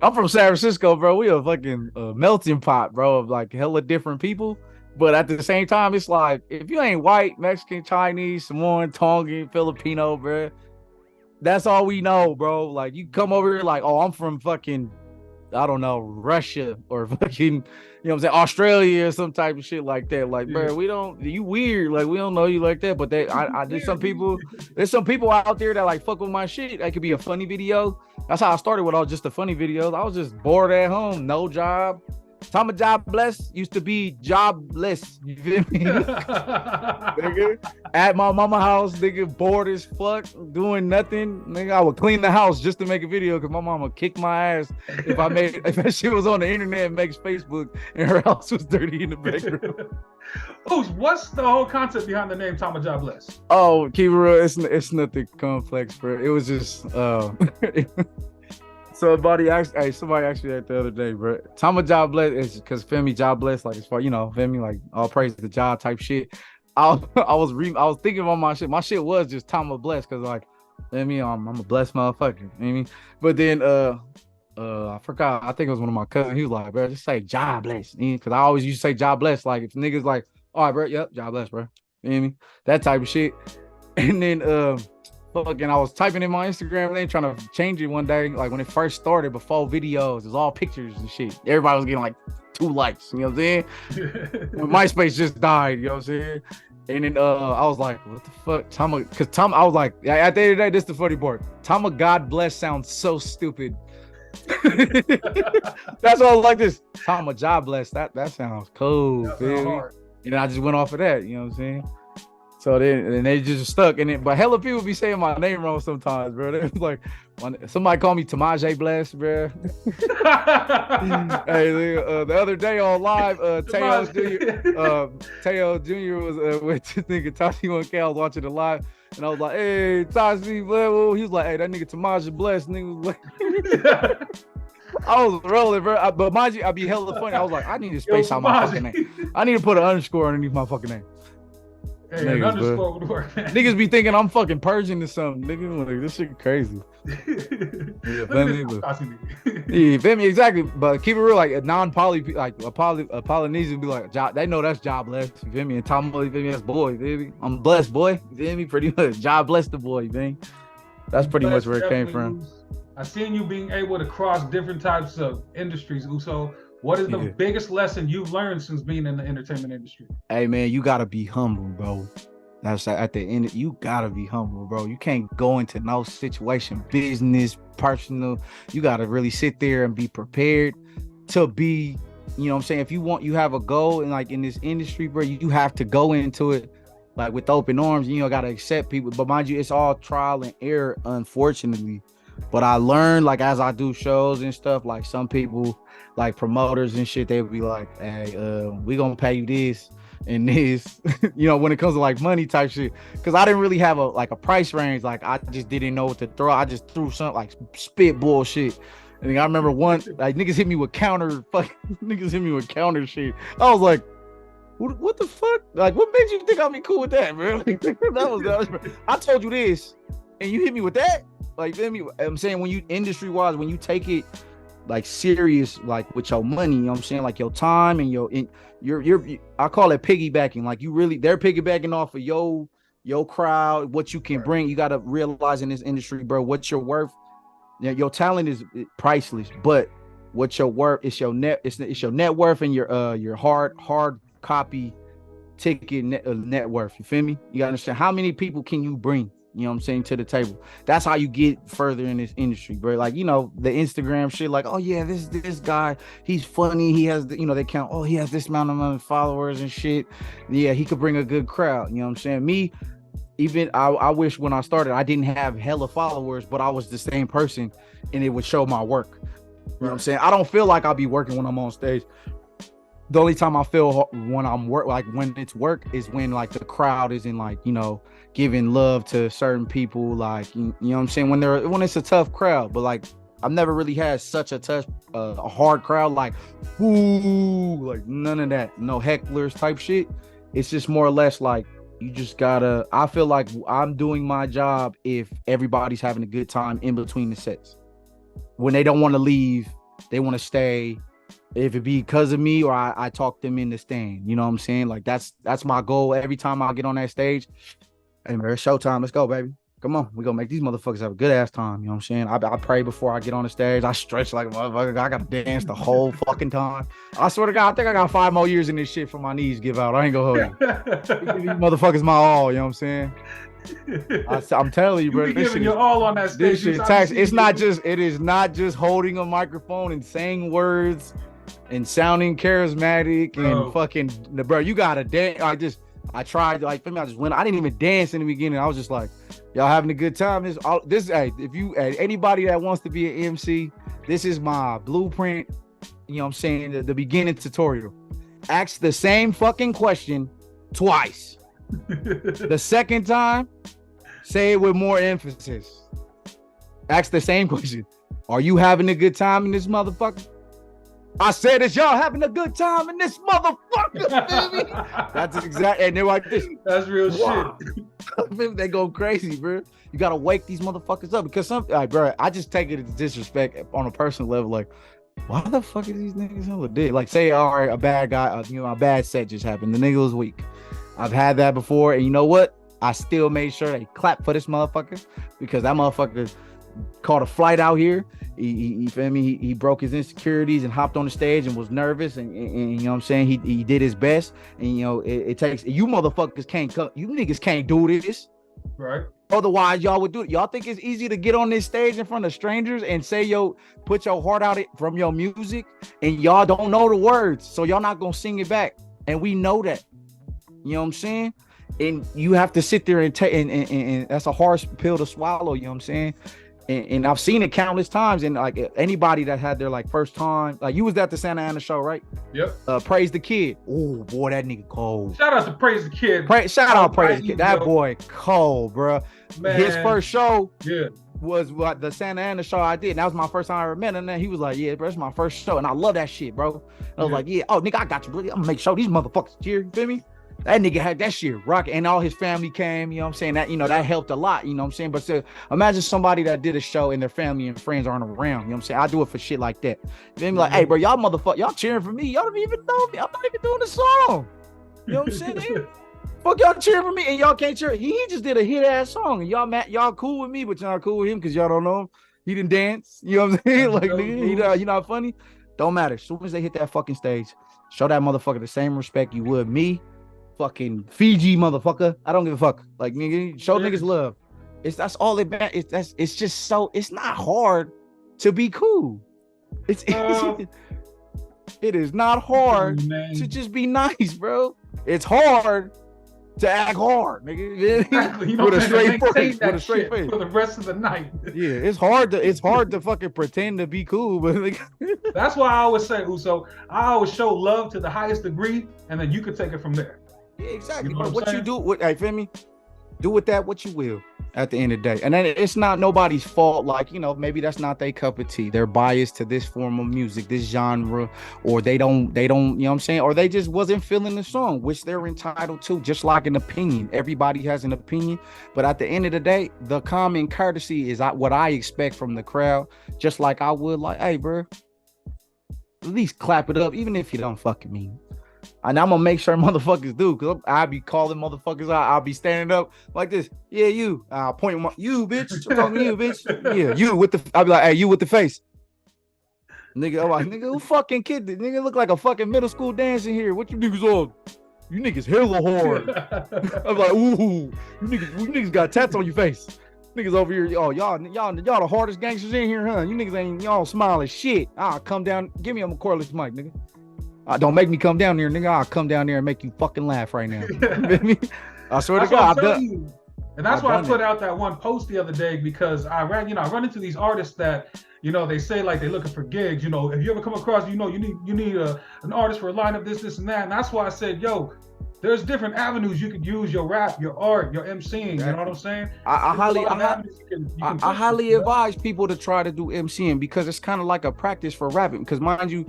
I'm from San Francisco, bro. We a fucking melting pot, bro, of like hella different people. But at the same time, it's like if you ain't white, Mexican, Chinese, Samoan, Tongan, Filipino, bro, that's all we know, bro. Like, you come over here like, oh, I'm from fucking, I don't know, Russia or fucking, you know what I'm saying, Australia or some type of shit like that. Like, bro, you weird. Like, we don't know you like that. But there's some people out there that like fuck with my shit. That could be a funny video. That's how I started with all just the funny videos. I was just bored at home, no job. Tama Job Bless used to be jobless. You feel me? Nigga, at my mama house, nigga, bored as fuck, doing nothing. Nigga, I would clean the house just to make a video because my mama kicked my ass if that shit was on the internet and makes Facebook and her house was dirty in the background. What's the whole concept behind the name Tama Job Bless? Oh, keep it real, it's nothing complex, bro. It was just somebody asked me that the other day, bro. Tama Job Bless is because Femi Job Bless, like as far, you know, Femi, like all praise the job type shit. I was thinking about my shit. My shit was just Tama Bless because like, Femi, I'm a blessed motherfucker. You know what I mean? But then I forgot. I think it was one of my cousins. He was like, bro, just say Job Bless, because I always used to say Job Bless. Like if niggas like, all right, bro, yep, Job Bless, bro. You know what I mean? That type of shit. And then fucking, I was typing in my Instagram and then trying to change it one day, like when it first started, before videos, it was all pictures and shit. Everybody was getting like 2 likes, you know what I'm saying? When MySpace just died, you know what I'm saying? And then I was like, what the fuck? Tama, because Tama, I was like, at the end of the day, this is the funny part. Tama God Bless sounds so stupid. That's why I was like this. Tama Job Bless, that sounds cool, baby. And then I just went off of that, you know what I'm saying? So then they just stuck in it. But hella people be saying my name wrong sometimes, bro. They was like, somebody called me Tamaje Bless, bro. Hey, the other day on live, Teo Jr. was with this nigga Tashi 1K. I was watching the live, and I was like, hey, Tashi, blah. He was like, hey, that nigga Tamaje Bless. Nigga was like, I was rolling, bro. But mind you, I'd be hella funny. I was like, I need to space out my fucking name. I need to put an underscore underneath my fucking name. Hey, niggas, an underscore would work, man. Niggas be thinking I'm fucking Persian or something. Niggas like, this shit crazy. Yeah, feel me? Exactly. But keep it real, like a non-poly, like a Polynesian be like, they know that's job blessed. You feel me? And Tama, you feel me? That's boy, baby. I'm blessed, boy. You feel me? Pretty much. Job blessed the boy, man. That's pretty much where it came from. I seen you being able to cross different types of industries, Uso. What is the biggest lesson you've learned since being in the entertainment industry? Hey, man, you got to be humble, bro. That's at the end. You got to be humble, bro. You can't go into no situation, business, personal. You got to really sit there and be prepared to be, you know what I'm saying? If you have a goal and like in this industry, bro, you have to go into it like with open arms. You know, got to accept people. But mind you, it's all trial and error, unfortunately. But I learned, like, as I do shows and stuff, like some people, like promoters and shit, they would be like, hey, we gonna pay you this and this, you know, when it comes to like money type shit. Cause I didn't really have a price range. Like I just didn't know what to throw. I just threw something like spit bullshit. And I remember one, like niggas hit me with counter shit. I was like, what the fuck? Like, what made you think I'd be cool with that, bro? Like, that was I told you this and you hit me with that? Like, feel me? I'm saying when you industry-wise, when you take it like serious, like with your money, you know what I'm saying? Like your time and your I call it piggybacking. Like they're piggybacking off of your crowd, what you can bring. You got to realize in this industry, bro, what you're worth. Your talent is priceless, but what your worth, it's your net worth and your hard copy ticket net worth. You feel me? You gotta understand how many people can you bring? You know what I'm saying, to the table. That's how you get further in this industry, bro. Like, you know, the Instagram shit, like, oh yeah, this guy, he's funny. He has, you know, they count, oh, he has this amount of followers and shit. Yeah, he could bring a good crowd. You know what I'm saying? Me, even I wish when I started, I didn't have hella followers, but I was the same person and it would show my work. You know what I'm saying? I don't feel like I'll be working when I'm on stage. The only time I feel when I'm when it's work is when like the crowd isn't like, you know, giving love to certain people, like, you know what I'm saying, when it's a tough crowd. But like I've never really had such a hard crowd, like, ooh, like none of that, no hecklers type shit. It's just more or less like you just gotta, I feel like I'm doing my job if everybody's having a good time in between the sets. When they don't want to leave, they want to stay. If it be because of me or I talk them in the stand, you know what I'm saying? Like that's my goal every time I get on that stage. Hey man, it's showtime. Let's go, baby. Come on. We're gonna make these motherfuckers have a good ass time. You know what I'm saying? I pray before I get on the stage. I stretch like a motherfucker. I gotta dance the whole fucking time. I swear to God, I think I got 5 more years in this shit for my knees give out. I ain't gonna hold you. Give these motherfuckers my all, you know what I'm saying? I'm telling you, bro. You be giving your all on that stage. This shit tax. It is not just holding a microphone and saying words and sounding charismatic and fucking, bro, you gotta dance. I tried, like, for me, I just went. I didn't even dance in the beginning. I was just like, y'all having a good time. Hey, if you, anybody that wants to be an MC, this is my blueprint. You know what I'm saying? The beginning tutorial. Ask the same fucking question twice. The second time, say it with more emphasis. Ask the same question. Are you having a good time in this motherfucker? I said, is y'all having a good time in this motherfucker, baby? That's exactly, and they're like this. That's real shit. They go crazy, bro. You gotta wake these motherfuckers up because like, bro, I just take it as disrespect on a personal level. Like, why the fuck are these niggas hella dick? Like, say, all right, a bad guy, you know, a bad set just happened. The nigga was weak. I've had that before, and you know what? I still made sure they clap for this motherfucker because that motherfucker caught a flight out here. He feel me? He broke his insecurities and hopped on the stage and was nervous and you know what I'm saying? He did his best. And you know, it takes, you motherfuckers can't come, you niggas can't do this. Right. Otherwise, y'all would do it. Y'all think it's easy to get on this stage in front of strangers and say put your heart out from your music and y'all don't know the words. So y'all not gonna sing it back. And we know that. You know what I'm saying? and you have to sit there and take, and that's a hard pill to swallow. You know what I'm saying? And I've seen it countless times. And like anybody that had their like first time, like you was at the Santa Ana show, right? Yep. Praise the Kid. Oh boy, that nigga cold. Shout out to Praise the Kid. Shout out Praise the Kid. That boy cold, bro. Man. His first show. Yeah. Was what the Santa Ana show I did. And that was my first time I ever met him. And then he was like, yeah, bro, it's my first show. And I love that shit, bro. I was like, yeah, oh, nigga, I got you, bro. I'm gonna make sure these motherfuckers cheer. You feel me? That nigga had that shit rock, and all his family came. You know what I'm saying? That, you know, that helped a lot. You know what I'm saying? But so, imagine somebody that did a show and their family and friends aren't around. You know what I'm saying? I do it for shit like that. Then be like, hey, bro, y'all motherfucker, y'all cheering for me. Y'all don't even know me. I'm not even doing the song. You know what I'm saying? Fuck y'all cheering for me and y'all can't cheer. He just did a hit ass song and y'all cool with me, but y'all not cool with him because y'all don't know him. He didn't dance. You know what I'm saying? Like, nigga, you not funny. Don't matter. As soon as they hit that fucking stage, show that motherfucker the same respect you would me. Fucking Fiji motherfucker. I don't give a fuck. Like, nigga, show niggas love. That's all it matters. It's just so it's not hard to be cool. It is not hard to just be nice, bro. It's hard to act hard, nigga. Exactly. You know, with a straight face. With a straight face for the rest of the night. Yeah, it's hard to fucking pretend to be cool, but like, that's why I always say, Uso, I always show love to the highest degree, and then you can take it from there. Yeah, exactly. You know what you do, feel me? Do with that what you will at the end of the day. And then it's not nobody's fault. Like, you know, maybe that's not their cup of tea. They're biased to this form of music, this genre, or they don't, you know what I'm saying? Or they just wasn't feeling the song, which they're entitled to, just like an opinion. Everybody has an opinion. But at the end of the day, the common courtesy is what I expect from the crowd. Just like I would like, hey, bro, at least clap it up, even if you don't fucking mean it. And I'm gonna make sure motherfuckers do, because I'll be calling motherfuckers out. I'll be standing up like this. Yeah, you. I'll point you, bitch. I'm talking to you, bitch. Yeah, you with the. I'll be like, hey, you with the face. Nigga, I'm like, nigga, who fucking kid? Nigga look like a fucking middle school dancing here. What you niggas on? You niggas hella hard. I'm like, ooh, you niggas got tats on your face. Niggas over here, oh, y'all the hardest gangsters in here, huh? You niggas ain't, y'all smile as shit. I'll come down, give me a cordless mic, nigga. Don't make me come down there, nigga. I'll come down there and make you fucking laugh right now. I swear to God, and that's why I put out that one post the other day, because I run into these artists that, you know, they say like they're looking for gigs. You know, if you ever come across, you know, you need an artist for a lineup, this and that. And that's why I said, yo, there's different avenues you could use your rap, your art, your MCing. You know what I'm saying? I highly advise people to try to do MCing, because it's kind of like a practice for rapping. Because mind you,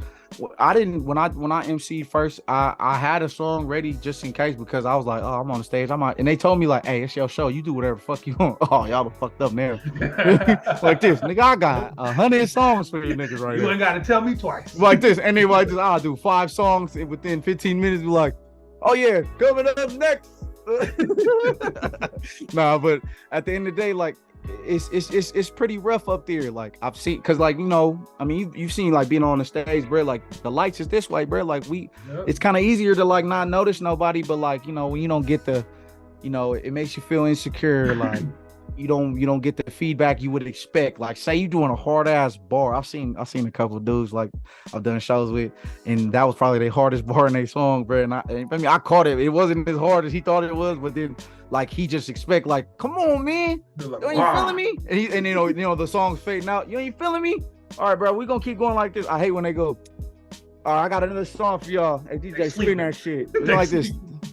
I didn't when I MC'd first, I had a song ready just in case, because I was like, oh, I'm on the stage, I'm out, and they told me like, hey, it's your show, you do whatever the fuck you want. Oh, y'all done fucked up now. Like this, nigga, I got 100 songs for you niggas right now. You ain't got to tell me twice. Like this, and they like this, I'll do 5 songs and within 15 minutes, be like, oh yeah, coming up next. Nah, but at the end of the day, like it's pretty rough up there. Like I've seen, cause like, you know, I mean, you've seen like being on the stage, bro. Like the lights is this way, bro. Like it's kind of easier to like not notice nobody, but like, you know, when you don't get the, you know, it makes you feel insecure. Like you don't get the feedback you would expect. Like say you doing a hard ass bar. I've seen a couple of dudes like I've done shows with, and that was probably their hardest bar in their song, bro. And I caught it. It wasn't as hard as he thought it was, but then like he just expect like, come on, man, like, you ain't feeling me? And you know the song's fading out. You ain't feeling me? All right, bro, we gonna keep going like this. I hate when they go, all right, I got another song for y'all. Hey, DJ, spin that shit. Like this.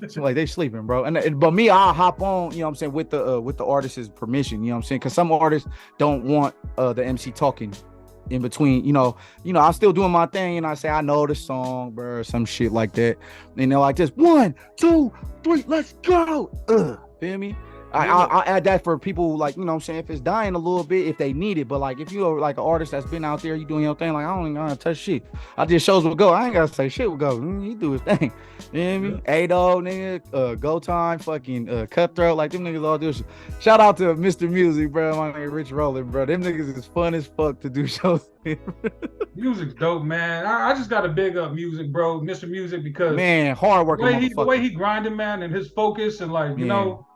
So like they sleeping, bro. But me, I'll hop on, you know what I'm saying, with the artist's permission, you know what I'm saying? Because some artists don't want the MC talking in between, you know, I'm still doing my thing, and I say, I know the song, bro, or some shit like that. And they're like, just 1, 2, 3, let's go. Feel me? I'll add that for people, like, you know what I'm saying, if it's dying a little bit, if they need it. But like if you're like an artist that's been out there, you doing your thing, like I don't even gotta touch shit. I did shows with Go. I ain't gotta say shit with Go. He do his thing. You know what I mean? A-Dog, nigga, Go Time, fucking Cutthroat, like them niggas all do shit. Shout out to Mr. Music, bro. My nigga Rich Rollin', bro. Them niggas is fun as fuck to do shows with. Music's dope, man. I just gotta big up Music, bro. Mr. Music, because man, hard working. The way he grinding, man, and his focus, and like, you know.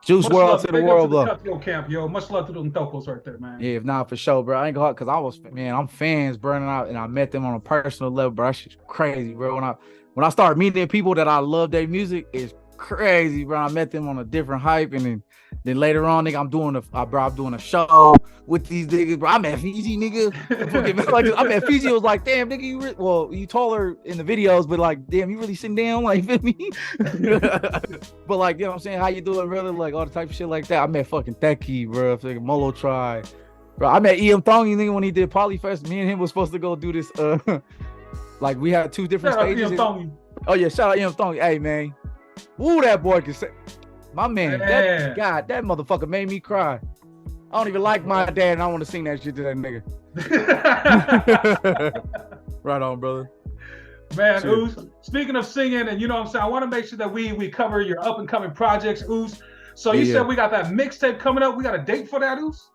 Juice WRLD to the world, bro. Camp, yo. Much love to them topos right there, man. Yeah, if not for sure, bro. I ain't gonna, cause I'm fans burning out, and I met them on a personal level, bro. That shit's crazy, bro. When I start meeting people that I love their music, it's crazy, bro. I met them on a different hype, and then later on, nigga, I'm doing a show with these niggas, bro. I met Fiji, nigga. I met Fiji. Was like, damn, nigga, you taller in the videos, but like, damn, you really sitting down, like, feel me? But like, you know what I'm saying? How you doing, brother? Like all the type of shit like that. I met fucking Theki, bro. Fucking Molo Tribe. Bro, I met Em Thongy, nigga, when he did Polyfest. Me and him was supposed to go do this. Like we had two different stages. Oh yeah, shout out Em Thongy. Hey man, woo, that boy can say. My man, that motherfucker made me cry. I don't even like my dad, and I want to sing that shit to that nigga. Right on, brother. Man, Oos, speaking of singing, and you know what I'm saying, I want to make sure that we cover your up and coming projects, Oos. So you said we got that mixtape coming up. We got a date for that, Oos?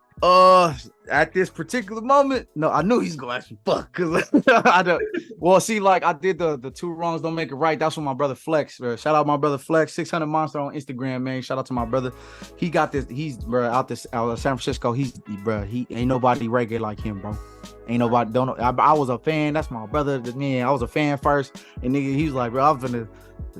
At this particular moment, no, I knew he's gonna ask me fuck, cause I don't. Well, see, like I did the two wrongs don't make it right. That's what my brother Flex, bro. Shout out my brother Flex, 600 Monster on Instagram, man. Shout out to my brother. He got this. He's bro out of San Francisco. He ain't nobody reggae like him, bro. Ain't nobody I was a fan. That's my brother. Man, I was a fan first, and nigga, he was like, bro, I'm finna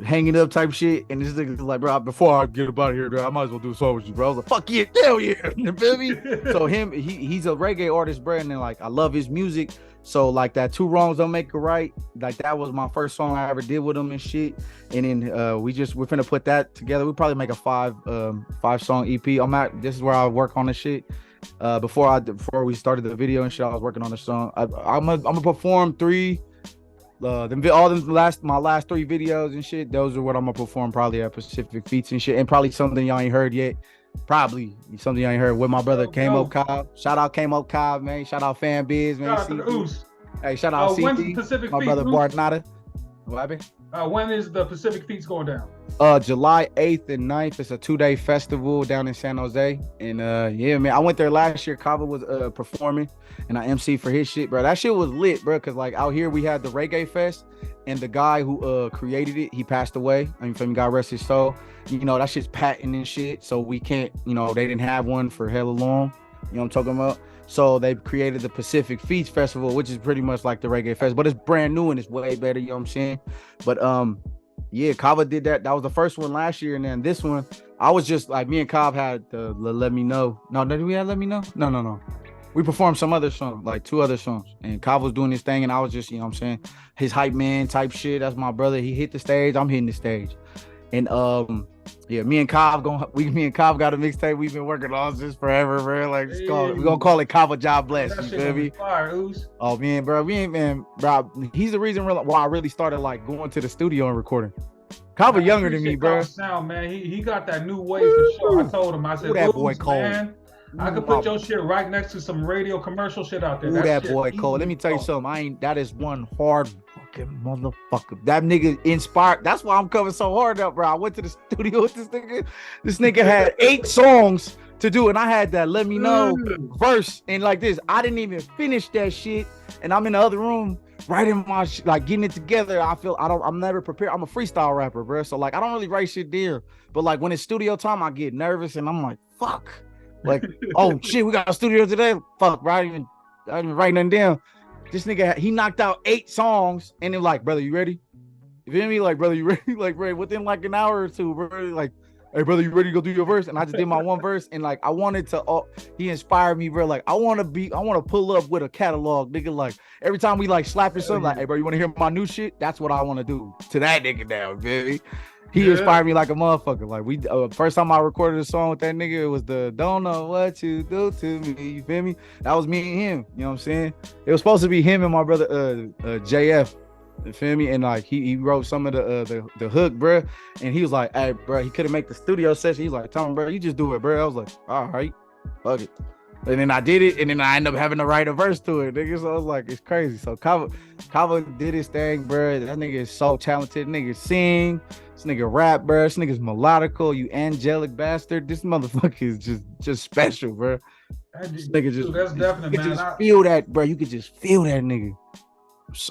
hanging up type shit, and this nigga's like, bro, before I get up out of here, bro, I might as well do a song with you, bro. I was like, fuck yeah, hell yeah, you feel me? So he's a reggae artist, bro, and then like I love his music. So like that two wrongs don't make it right. Like that was my first song I ever did with him and shit. And then we're finna put that together. We probably make a five song EP. This is where I work on the shit. Before we started the video and shit, I was working on the song. I'm gonna perform my last three videos and shit. Those are what I'm gonna perform probably at Pacific Feats and shit, and probably something y'all ain't heard yet. Probably something y'all ain't heard with my brother Camo Cobb. Shout out Camo Cobb, man. Shout out Fan Biz, man. Shout out to Oos. Hey, shout out CT, Pacific my Feats, brother Bartonata. What happened? When is the Pacific Feats going down? July 8th and 9th. It's a 2-day festival down in San Jose. And yeah, man, I went there last year. Kava was performing, and I emceed for his shit, bro. That shit was lit, bro. Cause like out here we had the Reggae Fest, and the guy who created it, he passed away. I mean, from God rest his soul. You know, that shit's patent and shit. So we can't, you know, they didn't have one for hella long. You know what I'm talking about? So they created the Pacific Feats Festival, which is pretty much like the Reggae Fest, but it's brand new and it's way better, you know what I'm saying? But yeah, Kava did that. That was the first one last year, and then this one, I was just like, me and Kav had the Let Me Know. No, did we have Let Me Know? No. We performed some other songs, like 2 other songs, and Kav was doing his thing, and I was just, you know what I'm saying, his hype man type shit. That's my brother. He hit the stage, I'm hitting the stage. And yeah, me and Kav got a mixtape we've been working on just forever, bro. Like we're gonna call it Kava Job Bless. You feel me? Oh man, bro, he's the reason why I really started like going to the studio and recording. Kava younger than me, bro. Sound, man. He got that new wave for sure. I told him, I said, that boy cold. Man, I could put your shit right next to some radio commercial shit out there. That boy cold. Let me tell you something. That is one hard fucking motherfucker. That nigga inspired. That's why I'm coming so hard up, bro. I went to the studio with this nigga. This nigga had 8 songs to do, and I had that Let Me Know verse. And like this, I didn't even finish that shit. And I'm in the other room writing my shit, like getting it together. I'm never prepared. I'm a freestyle rapper, bro. So like I don't really write shit down. But like when it's studio time, I get nervous and I'm like, fuck. Like, oh shit, we got a studio today. Fuck, bro. I didn't write nothing down. This nigga, he knocked out 8 songs, and then like, brother, you ready? You feel me? Like, brother, you ready? Like, bro, within like an hour or two, bro. Like, hey, brother, you ready to go do your verse? And I just did my one verse, and like, I wanted to. He inspired me, bro. Like, I want to pull up with a catalog, nigga. Like, every time we like slapping something, like, hey, bro, you want to hear my new shit? That's what I want to do to that nigga now, baby. He inspired me like a motherfucker. Like we first time I recorded a song with that nigga, it was the Don't Know What You Do To Me. You feel me? That was me and him. You know what I'm saying? It was supposed to be him and my brother JF. You feel me? And like he wrote some of the hook, bro. And he was like, hey, bro, he couldn't make the studio session. He's like, Tama, bro, you just do it, bro. I was like, all right, fuck it. And then I did it, and then I ended up having to write a verse to it, nigga. So I was like, it's crazy. So Kava did his thing, bro. That nigga is so talented. Nigga sing. This nigga rap, bro. This nigga's melodical. You angelic bastard. This motherfucker is just special, bro. This nigga just, that's definitely, man. Just feel that, bro. You could just feel that nigga.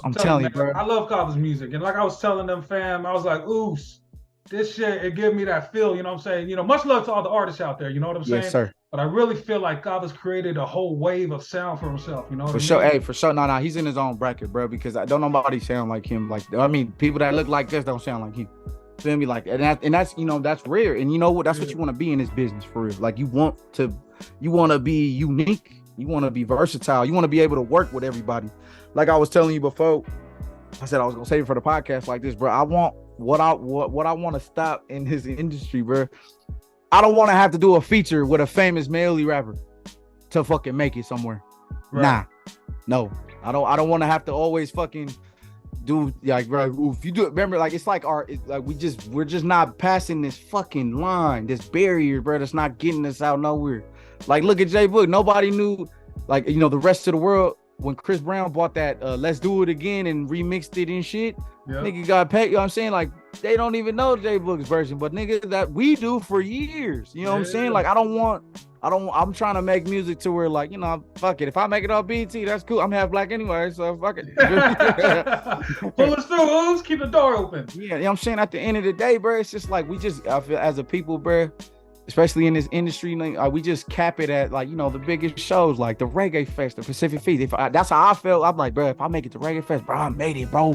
I'm telling you, bro. I love Kava's music, and like I was telling them, fam, I was like, ooh, this shit, it give me that feel. You know what I'm saying? You know, much love to all the artists out there. You know what I'm saying? Yes, sir. But I really feel like Kava's created a whole wave of sound for himself. You know what I mean? Sure. Hey, for sure. No, he's in his own bracket, bro. Because I don't nobody sound like him. Like, I mean, people that look like this don't sound like him. Feel me? Like, and that's you know, that's rare. And you know what? That's what you want to be in this business for real. Like, you want to be unique. You want to be versatile. You want to be able to work with everybody. Like I was telling you before, I said I was gonna save it for the podcast like this, bro. I want what I want to stop in this industry, bro. I don't want to have to do a feature with a famous male rapper to fucking make it somewhere. Right. Nah, no, I don't want to have to always fucking do like, bro. If you do it, remember, like it's like we're just not passing this fucking line, this barrier, bro. That's not getting us out nowhere. Like, look at J Book. Nobody knew, like, you know, the rest of the world when Chris Brown bought that Let's Do It Again and remixed it and shit. Yep. Nigga got paid. You know what I'm saying? Like, they don't even know J Book's version, but nigga, that we do for years. You know what I'm saying? Like, I'm trying to make music to where, like, you know, fuck it. If I make it off BT, that's cool. I'm half black anyway, so fuck it. Pull us through, Ooze. Keep the door open. Yeah, you know what I'm saying? At the end of the day, bro, it's just like I feel as a people, bro, especially in this industry, like, we just cap it at, like, you know, the biggest shows, like the Reggae Fest, the Pacific Feast. That's how I felt. I'm like, bro, if I make it to Reggae Fest, bro, I made it, bro.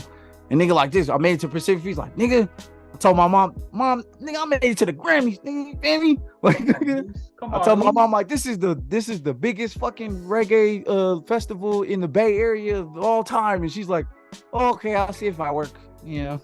And nigga like this, I made it to Pacific Feast. Like, nigga, I told my mom, nigga, I made it to the Grammys, nigga, you feel me? Like, nigga, I told my mom, like, this is the biggest fucking reggae festival in the Bay Area of all time. And she's like, oh, okay, I'll see if I work, you know.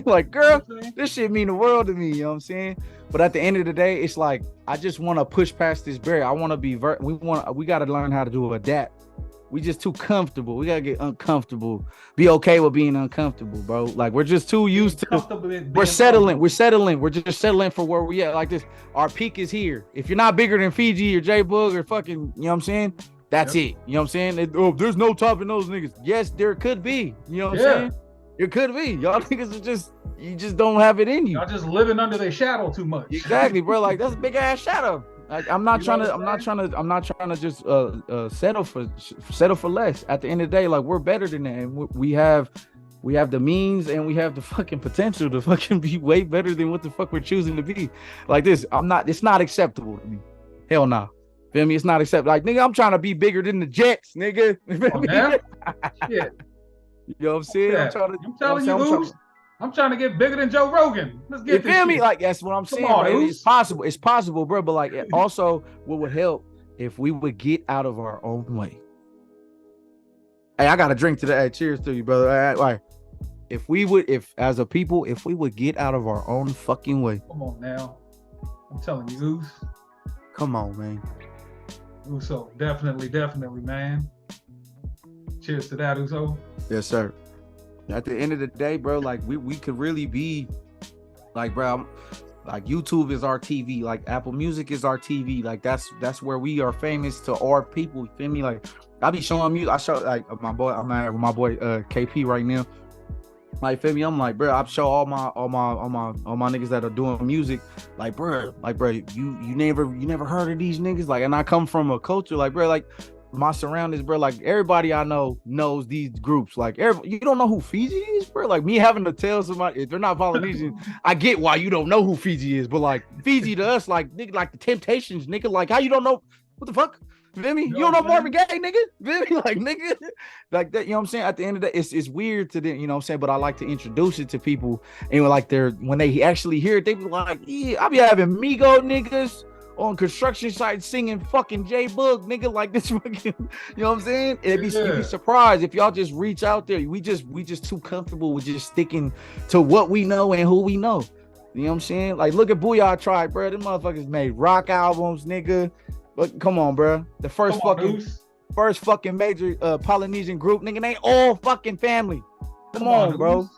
Like, girl, this shit mean the world to me, you know what I'm saying? But at the end of the day, it's like, I just want to push past this barrier. I want to be we got to learn how to adapt. We just too comfortable. We got to get uncomfortable. Be okay with being uncomfortable, bro. Like, we're just too used to, we're settling. We're just settling for where we at. Like this, our peak is here. If you're not bigger than Fiji or J Boog or fucking, you know what I'm saying? That's it. You know what I'm saying? There's no topping those niggas. Yes, there could be. You know what I'm saying? It could be. Y'all niggas are you just don't have it in you. Y'all just living under their shadow too much. Exactly, bro. Like, that's a big ass shadow. Like, I'm not trying to just settle for less. At the end of the day, like, we're better than that, and we have the means and we have the fucking potential to fucking be way better than what the fuck we're choosing to be. Like this, it's not acceptable to me. Hell no. Feel me? It's not acceptable. Like, nigga, I'm trying to be bigger than the Jets, nigga. Yeah. You know what I'm saying? Yeah. I'm trying to get bigger than Joe Rogan. Let's get you feel me? Like, that's what I'm saying. It's possible. It's possible, bro. But like, also, what would help if we would get out of our own way. Hey, I got a drink today. Hey, cheers to you, brother. Like, if as a people, if we would get out of our own fucking way. Come on now. I'm telling you, Goose. Come on, man. Uso, definitely, man. Cheers to that, Uso. Yes, sir. At the end of the day, bro, like, we could really be like, bro, like, YouTube is our TV, like Apple Music is our TV, like that's where we are famous to our people. You feel me? Like, I be showing you, I show, like, I'm at my boy KP right now. Like, feel me? I'm like, bro, I show all my niggas that are doing music. Like, bro, you never heard of these niggas? Like, and I come from a culture, like, bro, like, my surroundings, bro, like, everybody I know knows these groups. Like, you don't know who Fiji is, bro? Like, me having to tell somebody, if they're not Polynesian, I get why you don't know who Fiji is, but like, Fiji to us, like, nigga, like the Temptations, nigga, like, how you don't know? What the fuck? You feel me? You don't know Marvin Gaye, nigga? You feel me? Like, nigga, like that, you know what I'm saying? At the end of the day, it's weird to them, you know what I'm saying? But I like to introduce it to people, and like, when they actually hear it, they be like, yeah, I be having Migo niggas on construction sites singing fucking J Boog, nigga, like this fucking, you know what I'm saying? You'd be surprised if y'all just reach out there. We just too comfortable with just sticking to what we know and who we know. You know what I'm saying? Like, look at Booyah Tribe, bro. Them motherfuckers made rock albums, nigga. But come on, bro. The first fucking major Polynesian group, nigga, they all fucking family. Come on, bro.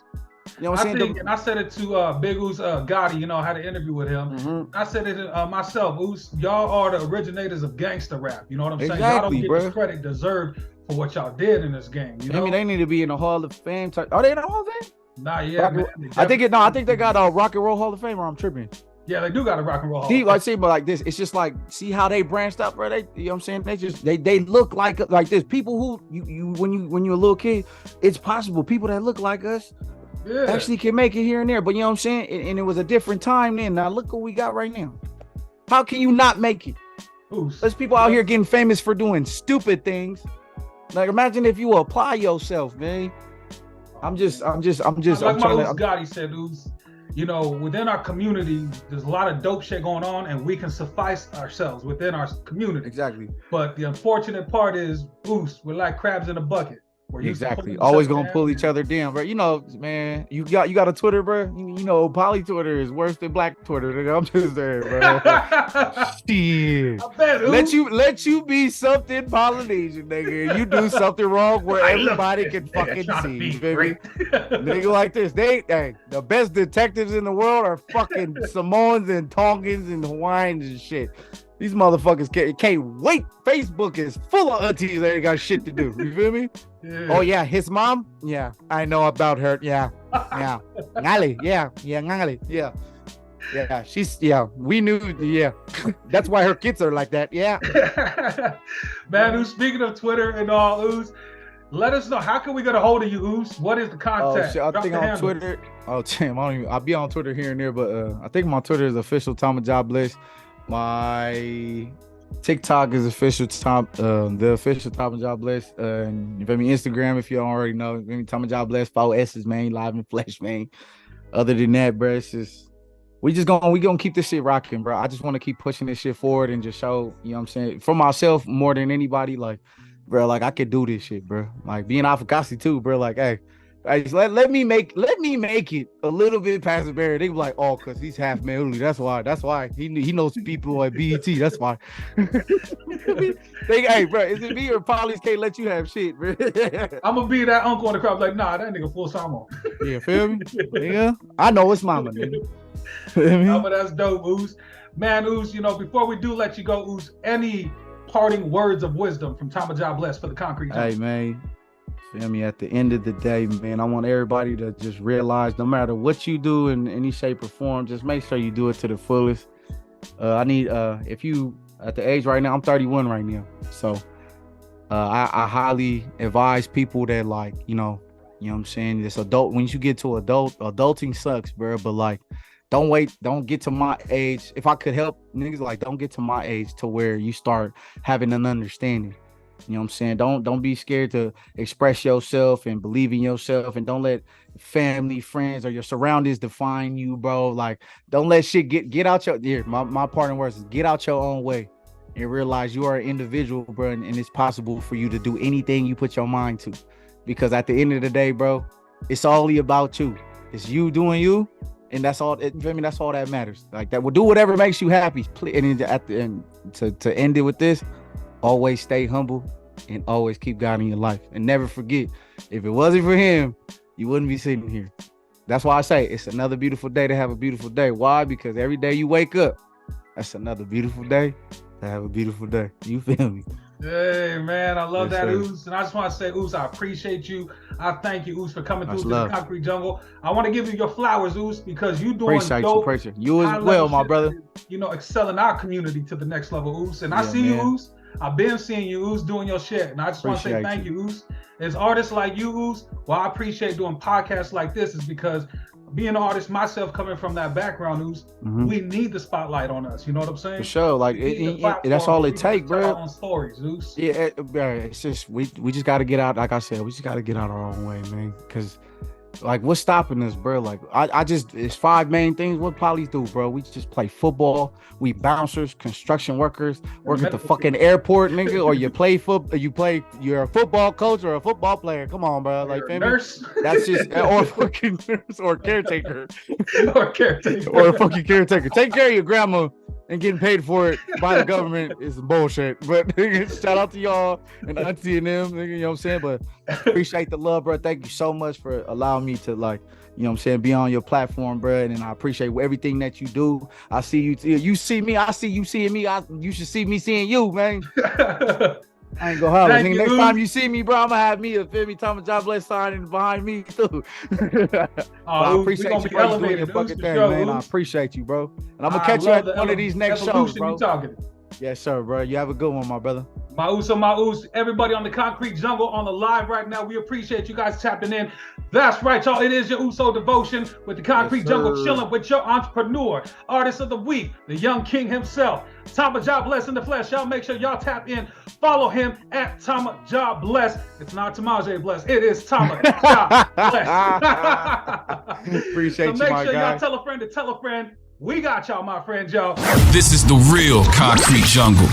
You know what I'm saying? And I said it to Big Oos Gotti, you know, I had an interview with him. Mm-hmm. I said it myself, Oos, y'all are the originators of gangster rap. You know what I'm saying? Y'all don't get the credit deserved for what y'all did in this game. You know? I mean, they need to be in the Hall of Fame. Are they in the Hall of Fame? Not yet, man. I think they got a Rock and Roll Hall of Fame, or I'm tripping. Yeah, they do got a Rock and Roll Hall. See, but like this, it's just like, see how they branched out, bro. They, you know what I'm saying? They look like this. People who you when you're a little kid, it's possible. People that look like us actually can make it here and there. But you know what I'm saying? And it was a different time then. Now look what we got right now. How can you not make it? There's people out here getting famous for doing stupid things. Like, imagine if you apply yourself, man. I'm just like my Gotti said, Oos, you know, within our community, there's a lot of dope shit going on, and we can suffice ourselves within our community. Exactly. But the unfortunate part is, we're like crabs in a bucket. Exactly. Always gonna pull each other down, bro. You know, man. You got a Twitter, bro. You know, poly Twitter is worse than black Twitter. Nigga. I'm just there, bro. Shit. I bet, let you be something Polynesian, nigga. You do something wrong where everybody can fucking see, baby. Nigga like this. The best detectives in the world are fucking Samoans and Tongans and Hawaiians and shit. These motherfuckers can't wait. Facebook is full of aunties that ain't got shit to do. You feel me? Yeah. Oh yeah, his mom? Yeah, I know about her. Yeah. Ngali. Yeah, Ngali. Yeah, she's, we knew, that's why her kids are like that. Yeah. Man, speaking of Twitter and all, let us know, how can we get a hold of you, What is the contact? Oh shit, I think on Twitter. Oh damn, I'll be on Twitter here and there, but I think my Twitter is official Tama Jobless. My TikTok is official the official Tama Jobless. And you feel me, Instagram, if you don't already know, Tama Jobless, 4 S's, man, live in flesh, man. Other than that, bro, it's just we gonna keep this shit rocking, bro. I just want to keep pushing this shit forward and just show, you know what I'm saying, for myself more than anybody, like, bro, like I could do this shit, bro. Like being Afakasi too, bro. Like, hey, let me make it a little bit past the barrier. They be like, oh, cause he's half Maoli. That's why he knows people at BET. That's why. Hey, bro, is it me or Polly's can't let you have shit, bro? I'm gonna be that uncle in the crowd, like, nah, that nigga full time on. Yeah, feel me? Yeah, I know it's mama, nigga. No, but that's dope, Man, you know, before we do let you go, any parting words of wisdom from Tama Jobless for the Concrete Jungle? Hey, man. Feel me? At the end of the day, man, I want everybody to just realize no matter what you do in any shape or form, just make sure you do it to the fullest. I need, if you, at the age right now, I'm 31 right now. So I highly advise people that, like, you know what I'm saying? This when you get to adulting sucks, bro. But like, don't get to my age. If I could help niggas, like, don't get to my age to where you start having an understanding. You know what I'm saying? Don't be scared to express yourself and believe in yourself, and don't let family, friends, or your surroundings define you, bro. Like, don't let shit get out your my parting words is get out your own way and realize you are an individual, bro, and it's possible for you to do anything you put your mind to. Because at the end of the day, bro, it's only about you. It's you doing you, and that's all. That's all that matters. Like, that will do whatever makes you happy. And at the end, to end it with this, always stay humble and always keep God in your life. And never forget, if it wasn't for him, you wouldn't be sitting here. That's why I say it's another beautiful day to have a beautiful day. Why? Because every day you wake up, that's another beautiful day to have a beautiful day. You feel me? Hey, man, I love that, sir. And I just want to say, I appreciate you. I thank you, for coming through to the Concrete Jungle. I want to give you your flowers, because you doing dope. Appreciate you as well, my brother. You know, excelling our community to the next level, And I see you, I've been seeing you, doing your shit. And I just want to say thank you, As artists like you, I appreciate doing podcasts like this, is because being an artist myself, coming from that background, we need the spotlight on us. You know what I'm saying? For sure. Like, that's all it takes, bro. On stories, Yeah, it's just we just got to get out. Like I said, we just got to get out our own way, man. Because, like, what's stopping us, bro? Like, it's 5 main things. What polys do, bro? We just play football. We bouncers, construction workers, work at the fucking airport, nigga. Or you play football. You're a football coach or a football player. Come on, bro. Like, nurse. That's just or fucking nurse or caretaker. Or caretaker. Or a fucking caretaker. Take care of your grandma. And getting paid for it by the government is bullshit. But shout out to y'all and auntie and them, you know what I'm saying? But appreciate the love, bro. Thank you so much for allowing me to, like, you know what I'm saying, be on your platform, bro. And I appreciate everything that you do. I see you. You see me. I see you seeing me. You should see me seeing you, man. I ain't gonna holler. Next time you see me, bro, I'm gonna have me a Tama Jobless signing behind me too. I appreciate you, bro, doing your fucking thing, man. I appreciate you, bro. And I'm gonna catch you at one of these next shows, bro. Yes, sir, bro. You have a good one, my brother. My everybody on the Concrete Jungle on the live right now. We appreciate you guys tapping in. That's right, y'all. It is your Uso Devotion with the Concrete Jungle, chilling with your entrepreneur, artist of the week, the young king himself, Tama Jobless in the flesh. Y'all make sure y'all tap in. Follow him at Tama Jobless. It's not Tamaje Bless. It is Tama Jobless. Appreciate so you, make my sure guy. y'all tell a friend to tell a friend. We got y'all, my friends, y'all. This is the real concrete jungle.